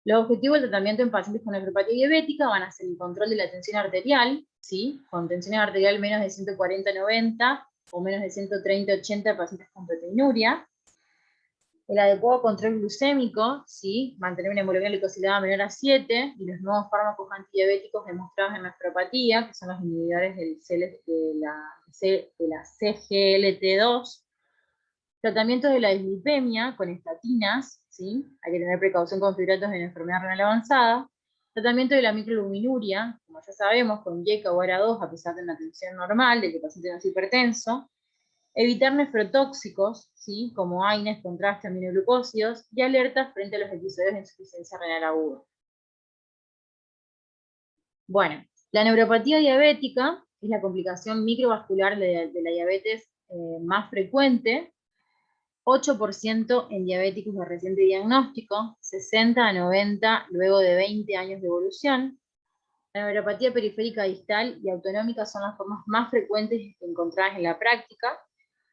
Los objetivos del tratamiento en pacientes con nefropatía diabética van a ser el control de la tensión arterial, ¿sí? Con tensión arterial menos de 140/90 o menos de 130/80 pacientes con proteinuria. El adecuado control glucémico, ¿sí? Mantener una hemoglobina glicosilada menor a 7, y los nuevos fármacos antidiabéticos demostrados en nefropatía, que son los inhibidores de la CGLT2. Tratamiento de la dislipemia con estatinas, ¿sí? Hay que tener precaución con fibratos en enfermedad renal avanzada. Tratamiento de la microalbuminuria, como ya sabemos, con YECA o ARA2, a pesar de una tensión normal, de que el paciente no es hipertenso. Evitar nefrotóxicos, ¿sí? Como AINES, contraste, aminoglucósidos, y alertas frente a los episodios de insuficiencia renal aguda. Bueno, la neuropatía diabética es la complicación microvascular de la diabetes más frecuente. 8% en diabéticos de reciente diagnóstico, 60 a 90 luego de 20 años de evolución. La neuropatía periférica distal y autonómica son las formas más frecuentes encontradas en la práctica.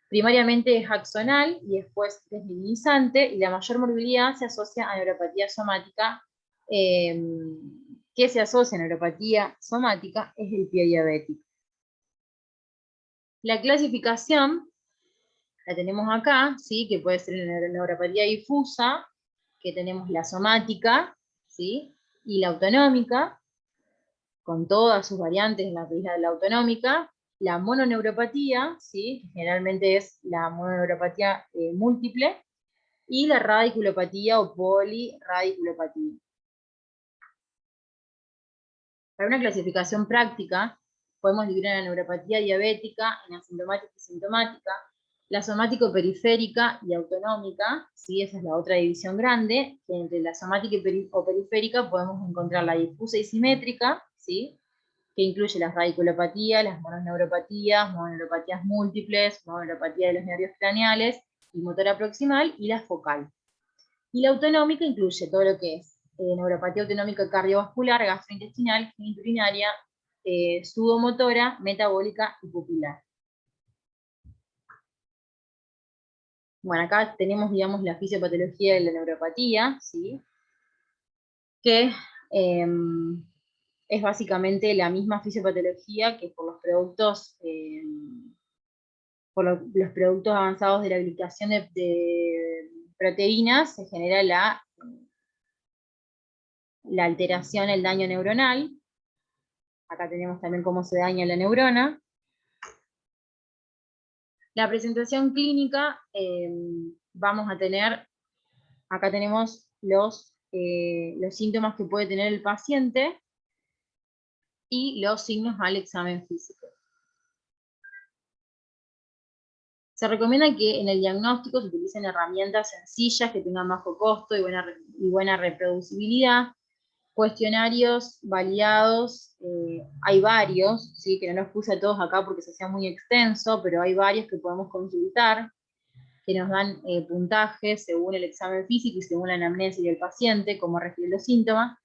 Primariamente es axonal y después desminimizante, y la mayor morbilidad se asocia a neuropatía somática. ¿Qué se asocia a neuropatía somática? Es el pie diabético. La clasificación la tenemos acá, ¿sí? Que puede ser la neuropatía difusa, que tenemos la somática, ¿sí? Y la autonómica, con todas sus variantes en la isla de la autonómica. La mononeuropatía, ¿sí? Que generalmente es la mononeuropatía múltiple, y la radiculopatía o poliradiculopatía. Para una clasificación práctica, podemos dividir la neuropatía diabética en asintomática y sintomática, la somático-periférica y autonómica, ¿sí? Esa es la otra división grande, que entre la somática o periférica podemos encontrar la difusa y simétrica, ¿sí? Que incluye las radiculopatías, las mononeuropatías, mononeuropatías múltiples, mononeuropatía de los nervios craneales y motora proximal, y la focal. Y la autonómica incluye todo lo que es neuropatía autonómica cardiovascular, gastrointestinal, genitourinaria, sudomotora, metabólica y pupilar. Bueno, acá tenemos, digamos, la fisiopatología de la neuropatía, ¿sí? Que es básicamente la misma fisiopatología que por los productos, los productos avanzados de la aplicación de proteínas, se genera la alteración, el daño neuronal. Acá tenemos también cómo se daña la neurona. La presentación clínica, vamos a tener, acá tenemos los síntomas que puede tener el paciente y los signos al examen físico. Se recomienda que en el diagnóstico se utilicen herramientas sencillas que tengan bajo costo y buena reproducibilidad. Cuestionarios validados, hay varios, ¿sí? Que no los puse a todos acá porque se hacía muy extenso, pero hay varios que podemos consultar, que nos dan puntajes según el examen físico y según la anamnesis del paciente, cómo refiere los síntomas,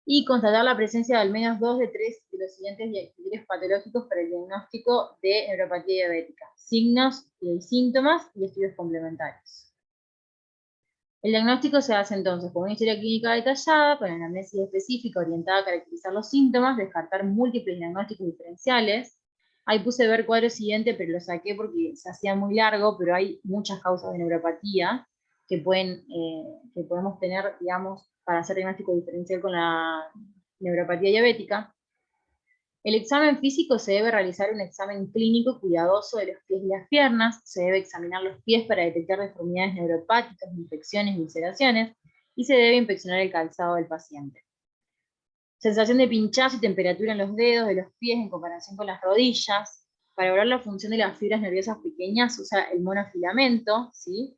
y constatar la presencia de al menos 2 de 3 de los siguientes criterios patológicos para el diagnóstico de neuropatía diabética: signos y síntomas y estudios complementarios. El diagnóstico se hace entonces con una historia clínica detallada, con anamnesis específica orientada a caracterizar los síntomas, descartar múltiples diagnósticos diferenciales. Ahí puse ver cuadro siguiente, pero lo saqué porque se hacía muy largo, pero hay muchas causas de neuropatía que podemos tener, digamos, para hacer diagnóstico diferencial con la neuropatía diabética. El examen físico: se debe realizar un examen clínico cuidadoso de los pies y las piernas, se debe examinar los pies para detectar deformidades neuropáticas, infecciones y ulceraciones, y se debe inspeccionar el calzado del paciente. Sensación de pinchazo y temperatura en los dedos de los pies en comparación con las rodillas. Para evaluar la función de las fibras nerviosas pequeñas se usa el monofilamento, ¿sí?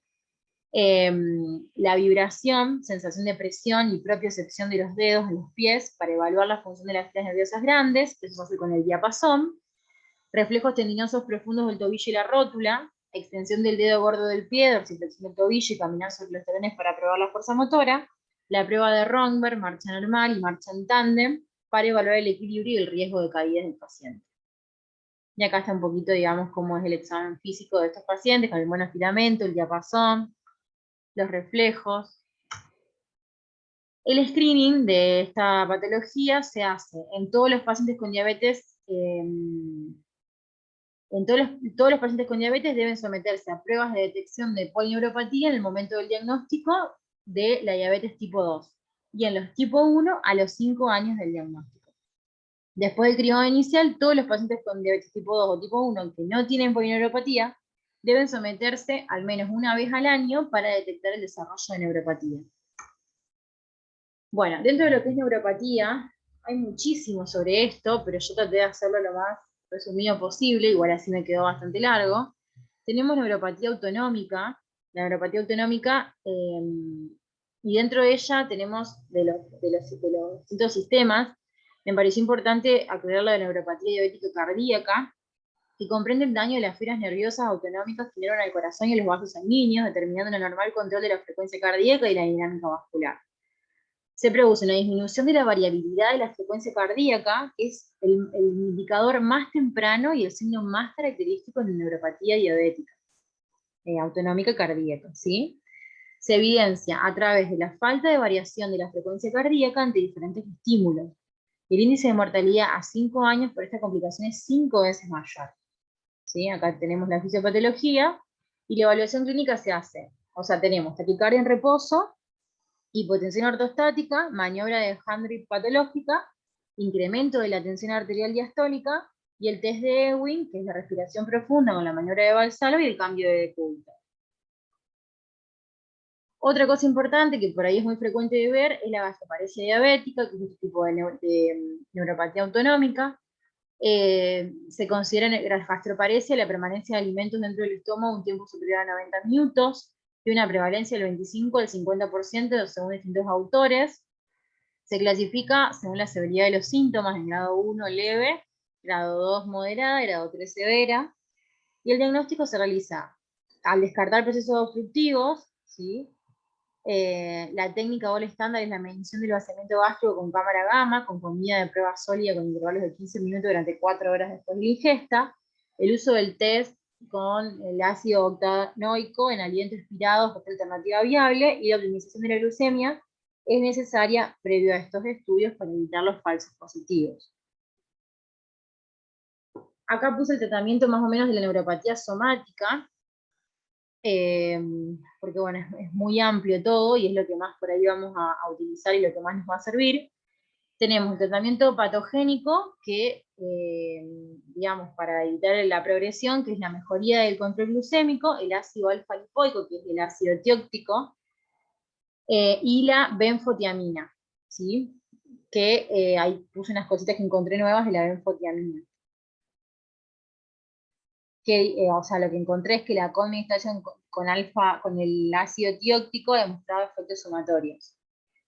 La vibración, sensación de presión y propiocepción de los dedos en los pies para evaluar la función de las fibras nerviosas grandes, eso se hace con el diapasón. reflejos tendinosos profundos del tobillo y la rótula, extensión del dedo gordo del pie, dorsiflexión del tobillo y caminar sobre los talones para probar la fuerza motora, la prueba de Romberg, marcha normal y marcha en tándem, para evaluar el equilibrio y el riesgo de caídas del paciente. Y acá está un poquito, digamos, cómo es el examen físico de estos pacientes, con el buen estiramiento, el diapasón, los reflejos. El screening de esta patología se hace en todos los pacientes con diabetes. Todos los pacientes con diabetes deben someterse a pruebas de detección de polineuropatía en el momento del diagnóstico de la diabetes tipo 2, y en los tipo 1 a los 5 años del diagnóstico. Después del criado inicial, todos los pacientes con diabetes tipo 2 o tipo 1 que no tienen polineuropatía deben someterse al menos una vez al año para detectar el desarrollo de neuropatía. Bueno, dentro de lo que es neuropatía, hay muchísimo sobre esto, pero yo traté de hacerlo lo más resumido posible, igual así me quedó bastante largo. Tenemos neuropatía autonómica. La neuropatía autonómica, y dentro de ella tenemos de los distintos sistemas. Me pareció importante aclarar la neuropatía diabética cardíaca, que comprende el daño de las fibras nerviosas autonómicas que generan al corazón y los vasos sanguíneos, determinando el normal control de la frecuencia cardíaca y la dinámica vascular. Se produce una disminución de la variabilidad de la frecuencia cardíaca, que es el indicador más temprano y el signo más característico de la neuropatía diabética autonómica cardíaca, ¿sí? Se evidencia a través de la falta de variación de la frecuencia cardíaca ante diferentes estímulos. El índice de mortalidad a 5 años por esta complicación es 5 veces mayor. ¿Sí? Acá tenemos la fisiopatología, y la evaluación clínica se hace. O sea, tenemos taquicardia en reposo, hipotensión ortostática, maniobra de Handrich patológica, incremento de la tensión arterial diastólica, y el test de Ewing, que es la respiración profunda con la maniobra de Valsalva y el cambio de decúbito. Otra cosa importante que por ahí es muy frecuente de ver es la gastroparesia diabética, que es un tipo de neuropatía autonómica. Se considera en la gastroparesia la permanencia de alimentos dentro del estómago un tiempo superior a 90 minutos, y una prevalencia del 25 al 50% según distintos autores. Se clasifica según la severidad de los síntomas, en grado 1 leve, grado 2 moderada, grado 3 severa, y el diagnóstico se realiza al descartar procesos obstructivos, ¿sí? La técnica gol estándar es la medición del vaciamiento gástrico con cámara gamma, con comida de prueba sólida con intervalos de 15 minutos durante 4 horas después de la ingesta, el uso del test con el ácido octanoico en aliento expirado es alternativa viable, y la optimización de la glucemia es necesaria previo a estos estudios para evitar los falsos positivos. Acá puse el tratamiento más o menos de la neuropatía somática, porque bueno, es muy amplio todo y es lo que más por ahí vamos a utilizar y lo que más nos va a servir. Tenemos el tratamiento patogénico, que, digamos, para evitar la progresión, que es la mejoría del control glucémico, el ácido alfa-lipoico, que es el ácido tióctico, y la benfotiamina, ¿sí? Que ahí puse unas cositas que encontré nuevas de la benfotiamina. Que, o sea, lo que encontré es que la coadministración con el ácido tióctico ha demostrado efectos sumatorios.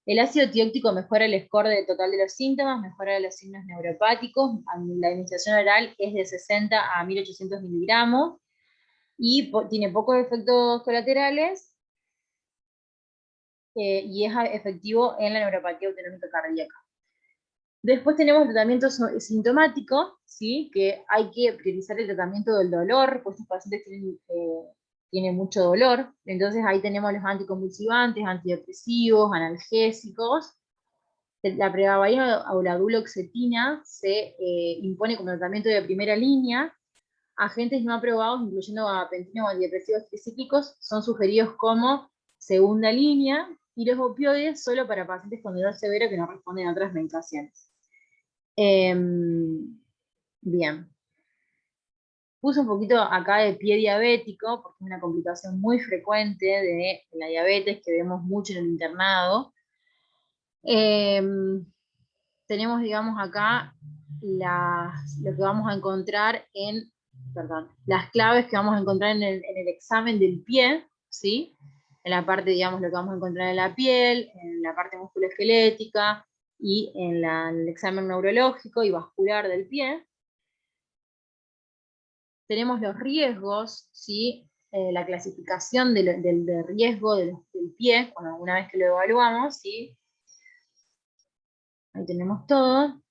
El ácido tióctico mejora el score total de los síntomas, mejora los signos neuropáticos. La administración oral es de 60 a 1800 miligramos y tiene pocos efectos colaterales, y es efectivo en la neuropatía autonómica cardíaca. Después tenemos el tratamiento sintomático, ¿sí? Que hay que priorizar el tratamiento del dolor, pues estos pacientes tienen mucho dolor. Entonces ahí tenemos los anticonvulsivantes, antidepresivos, analgésicos. La pregabalina o la duloxetina se impone como tratamiento de primera línea. Agentes no aprobados, incluyendo gabapentina o antidepresivos tricíclicos, son sugeridos como segunda línea, y los opioides solo para pacientes con dolor severo que no responden a otras medicaciones. Bien. Puse un poquito acá de pie diabético, porque es una complicación muy frecuente de la diabetes que vemos mucho en el internado. Tenemos, digamos, acá lo que vamos a encontrar las claves que vamos a encontrar en el examen del pie, ¿sí? En la parte, digamos, lo que vamos a encontrar en la piel, en la parte musculoesquelética y en el examen neurológico y vascular del pie. tenemos los riesgos, ¿sí? La clasificación del riesgo del pie, una vez que lo evaluamos, ¿sí? Ahí tenemos todo.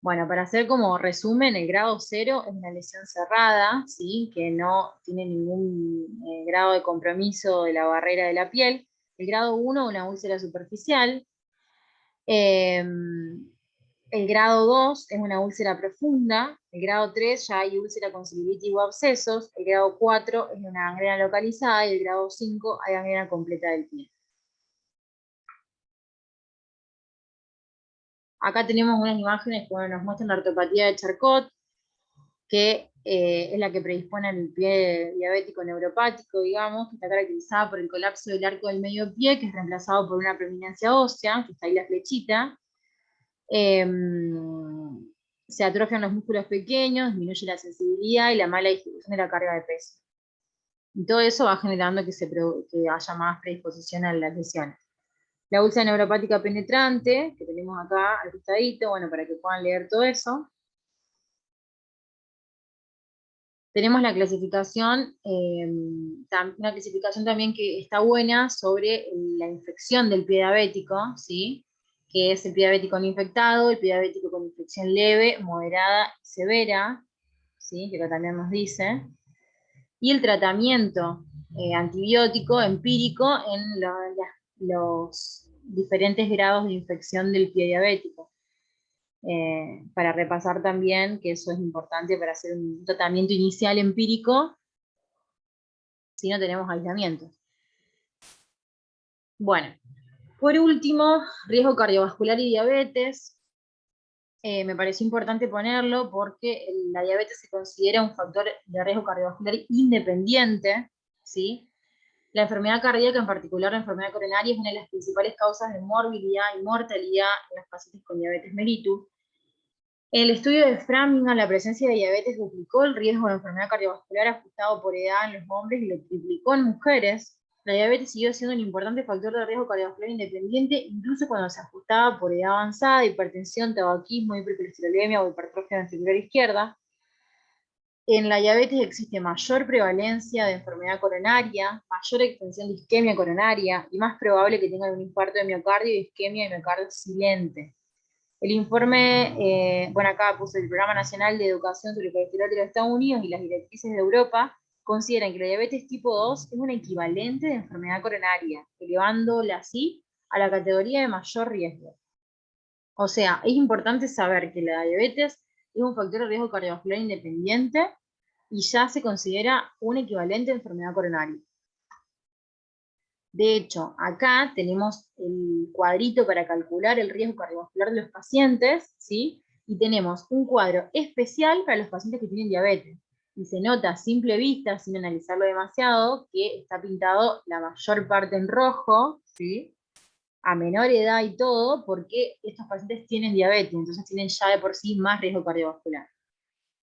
Bueno, para hacer como resumen, el grado 0 es una lesión cerrada, ¿sí? Que no tiene ningún grado de compromiso de la barrera de la piel. El grado 1, una úlcera superficial. El grado 2 es una úlcera profunda. El grado 3 ya hay úlcera con celulitis o abscesos. El grado 4 es una gangrena localizada. Y el grado 5 hay gangrena completa del pie. Acá tenemos unas imágenes que nos muestran la ortopatía de Charcot, que es la que predispone al pie diabético neuropático, digamos, que está caracterizada por el colapso del arco del medio pie, que es reemplazado por una prominencia ósea, que está ahí la flechita. Se atrofian los músculos pequeños, disminuye la sensibilidad y la mala distribución de la carga de peso. Y todo eso va generando que haya más predisposición a las lesiones. La úlcera neuropática penetrante, que tenemos acá al costadito, bueno, para que puedan leer todo eso. Tenemos la clasificación, una clasificación también que está buena sobre la infección del pie diabético, ¿sí? Que es el pie diabético no infectado, el pie diabético con infección leve, moderada y severa, ¿sí? Que acá también nos dice. Y el tratamiento antibiótico empírico en los diferentes grados de infección del pie diabético. Para repasar también, que eso es importante para hacer un tratamiento inicial empírico, si no tenemos aislamiento. Bueno, por último, riesgo cardiovascular y diabetes. Me pareció importante ponerlo porque la diabetes se considera un factor de riesgo cardiovascular independiente, ¿sí? La enfermedad cardíaca, en particular la enfermedad coronaria, es una de las principales causas de morbilidad y mortalidad en los pacientes con diabetes mellitus. En el estudio de Framingham, la presencia de diabetes duplicó el riesgo de enfermedad cardiovascular ajustado por edad en los hombres y lo triplicó en mujeres. La diabetes siguió siendo un importante factor de riesgo cardiovascular independiente, incluso cuando se ajustaba por edad avanzada, hipertensión, tabaquismo, hipercolesterolemia o hipertrofia ventricular izquierda. En la diabetes existe mayor prevalencia de enfermedad coronaria, mayor extensión de isquemia coronaria y más probable que tengan un infarto de miocardio y isquemia de miocardio silente. El informe, bueno, acá puse el Programa Nacional de Educación sobre el Colesterol de los Estados Unidos y las directrices de Europa, consideran que la diabetes tipo 2 es un equivalente de enfermedad coronaria, elevándola así a la categoría de mayor riesgo. O sea, es importante saber que la diabetes es un factor de riesgo cardiovascular independiente y ya se considera un equivalente de enfermedad coronaria. De hecho, acá tenemos el cuadrito para calcular el riesgo cardiovascular de los pacientes, ¿sí? Y tenemos un cuadro especial para los pacientes que tienen diabetes. Y se nota a simple vista, sin analizarlo demasiado, que está pintado la mayor parte en rojo, ¿sí? A menor edad y todo, porque estos pacientes tienen diabetes, entonces tienen ya de por sí más riesgo cardiovascular.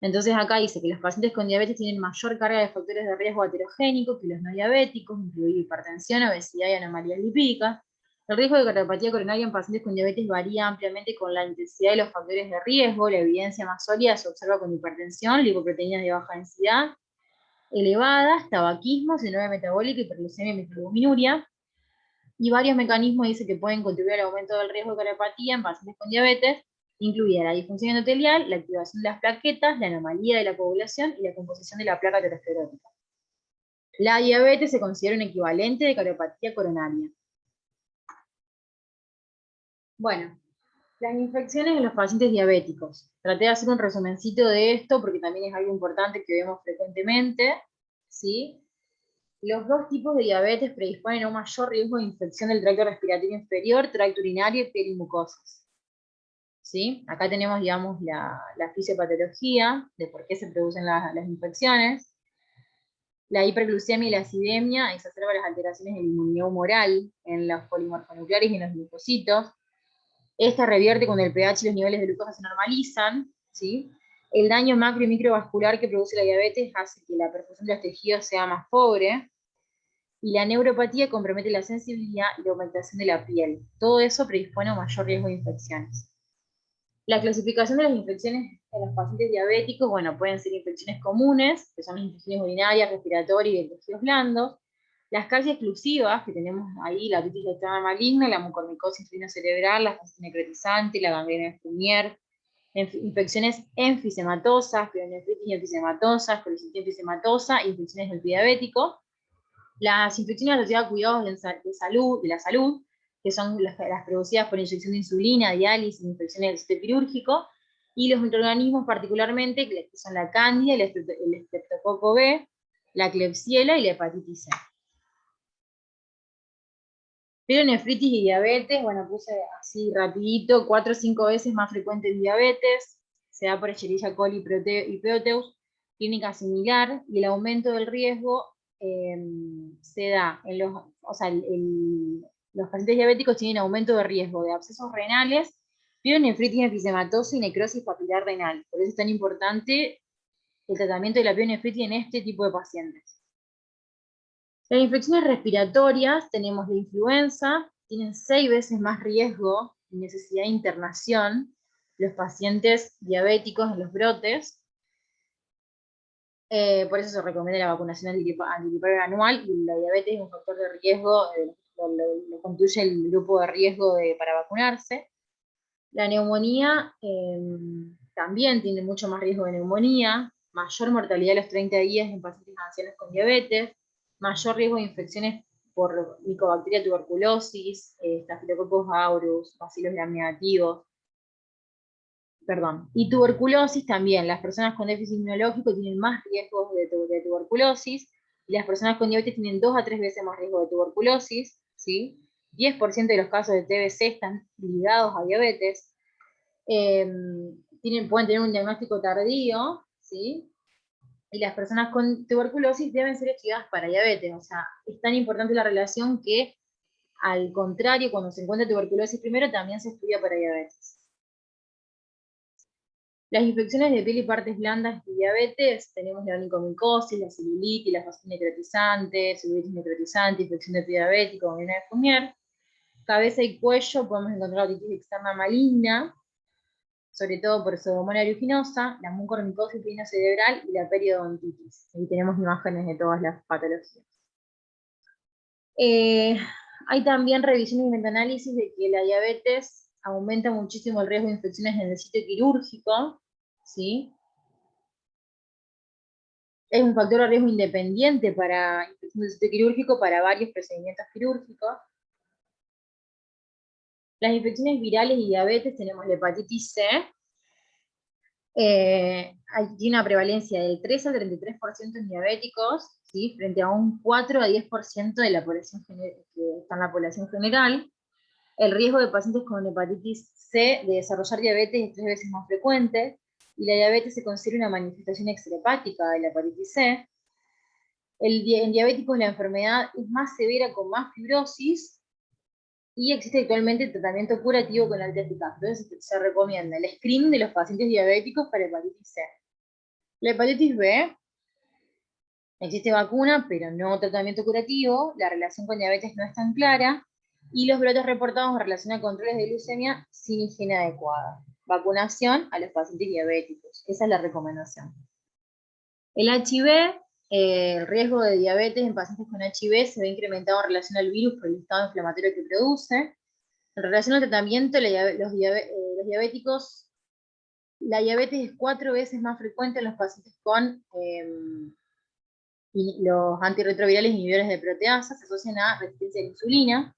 Entonces acá dice que los pacientes con diabetes tienen mayor carga de factores de riesgo aterogénicos que los no diabéticos, incluido hipertensión, obesidad y anomalías lipídicas. El riesgo de cardiopatía coronaria en pacientes con diabetes varía ampliamente con la intensidad de los factores de riesgo. La evidencia más sólida se observa con hipertensión, lipoproteínas de baja densidad elevadas, tabaquismo, síndrome metabólico, hiperglucemia y microalbuminuria. Y varios mecanismos dice que pueden contribuir al aumento del riesgo de cardiopatía en pacientes con diabetes, incluida la disfunción endotelial, la activación de las plaquetas, la anomalía de la coagulación y la composición de la placa aterosclerótica. La diabetes se considera un equivalente de cardiopatía coronaria. Bueno, las infecciones en los pacientes diabéticos. Traté de hacer un resumencito de esto porque también es algo importante que vemos frecuentemente, ¿sí? Los dos tipos de diabetes predisponen a un mayor riesgo de infección del tracto respiratorio inferior, tracto urinario, piel y mucosas. ¿Sí? Acá tenemos, digamos, la fisiopatología de por qué se producen las infecciones. La hiperglucemia y la acidemia exacerban las alteraciones en la inmunidad humoral, en los polimorfonucleares y en los linfocitos. Esta revierte cuando el pH y los niveles de glucosa se normalizan, ¿sí? El daño macro y microvascular que produce la diabetes hace que la perfusión de los tejidos sea más pobre. y la neuropatía compromete la sensibilidad y la aumentación de la piel. Todo eso predispone a un mayor riesgo de infecciones. La clasificación de las infecciones en los pacientes diabéticos, bueno, pueden ser infecciones comunes, que son las infecciones urinarias, respiratorias y de tejidos blandos. Las casi exclusivas, que tenemos ahí, la otitis externa maligna, la mucormicosis cerebral, la fascitis necrotizante, la gangrena de Fumier, infecciones enfisematosas, pielonefritis enfisematosas, colicitis enfisematosa, infecciones del pie diabético. Las infecciones asociadas a cuidados de la salud, que son las producidas por inyección de insulina, diálisis, infecciones del sistema quirúrgico, y los microorganismos particularmente, que son la cándida, el estreptococo B, la klebsiella y la hepatitis C. Pielonefritis y diabetes, bueno, puse así rapidito, 4 o 5 veces más frecuente en diabetes, se da por Escherichia coli y Proteus, clínica similar, y el aumento del riesgo se da en los, o sea, los pacientes diabéticos tienen aumento de riesgo de abscesos renales, pielonefritis enfisematosa y necrosis papilar renal. Por eso es tan importante el tratamiento de la pielonefritis en este tipo de pacientes. Las infecciones respiratorias, tenemos la influenza, tienen 6 veces más riesgo y necesidad de internación los pacientes diabéticos en los brotes. Por eso se recomienda la vacunación antigriparia anual, y la diabetes es un factor de riesgo, lo constituye el grupo de riesgo para vacunarse. La neumonía también tiene mucho más riesgo de neumonía, mayor mortalidad a los 30 días en pacientes ancianos con diabetes, mayor riesgo de infecciones por Mycobacteria tuberculosis, Staphylococcus aureus, bacilos gram negativos, y tuberculosis también. Las personas con déficit inmunológico tienen más riesgos de tuberculosis, y las personas con diabetes tienen 2 a 3 veces más riesgo de tuberculosis, ¿sí? 10% de los casos de TBC están ligados a diabetes. Pueden tener un diagnóstico tardío, ¿sí? Y las personas con tuberculosis deben ser estudiadas para diabetes. O sea, es tan importante la relación que, al contrario, cuando se encuentra tuberculosis primero, también se estudia para diabetes. Las infecciones de piel y partes blandas y diabetes, tenemos la onicomicosis, la celulitis, la fascitis necrotizante, infección de pie diabético, gangrena de Fumier. Cabeza y cuello, podemos encontrar la otitis externa maligna, sobre todo por pseudomonas aeruginosa, la mucormicosis cerebral y la periodontitis. Ahí tenemos imágenes de todas las patologías. Hay también revisiones y metaanálisis de que la diabetes aumenta muchísimo el riesgo de infecciones en el sitio quirúrgico, ¿sí? Es un factor de riesgo independiente para infección del sitio quirúrgico para varios procedimientos quirúrgicos. Las infecciones virales y diabetes, tenemos la hepatitis C, tiene una prevalencia del 3 al 33% en diabéticos, ¿sí? Frente a un 4 a 10% de la población que está en la población general. El riesgo de pacientes con hepatitis C de desarrollar diabetes es 3 veces más frecuente, y la diabetes se considera una manifestación extrahepática de la hepatitis C. En diabéticos la enfermedad es más severa con más fibrosis, y existe actualmente tratamiento curativo con alta eficacia. Entonces se recomienda el screening de los pacientes diabéticos para hepatitis C. La hepatitis B, existe vacuna, pero no tratamiento curativo, la relación con diabetes no es tan clara, y los brotes reportados en relación a controles de glucemia sin higiene adecuada. Vacunación a los pacientes diabéticos, esa es la recomendación. El HIV, el riesgo de diabetes en pacientes con HIV se ve incrementado en relación al virus por el estado inflamatorio que produce. En relación al tratamiento, los diabéticos, la diabetes es 4 veces más frecuente en los pacientes con los antirretrovirales inhibidores de proteasa, se asocian a resistencia a la insulina.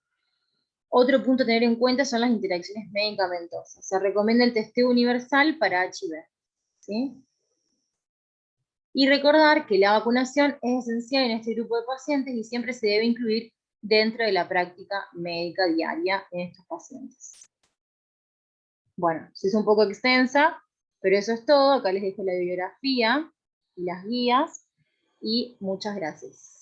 Otro punto a tener en cuenta son las interacciones medicamentosas. Se recomienda el testeo universal para HIV, ¿sí? Y recordar que la vacunación es esencial en este grupo de pacientes y siempre se debe incluir dentro de la práctica médica diaria en estos pacientes. Bueno, se hizo un poco extensa, pero eso es todo. Acá les dejo la bibliografía y las guías, y muchas gracias.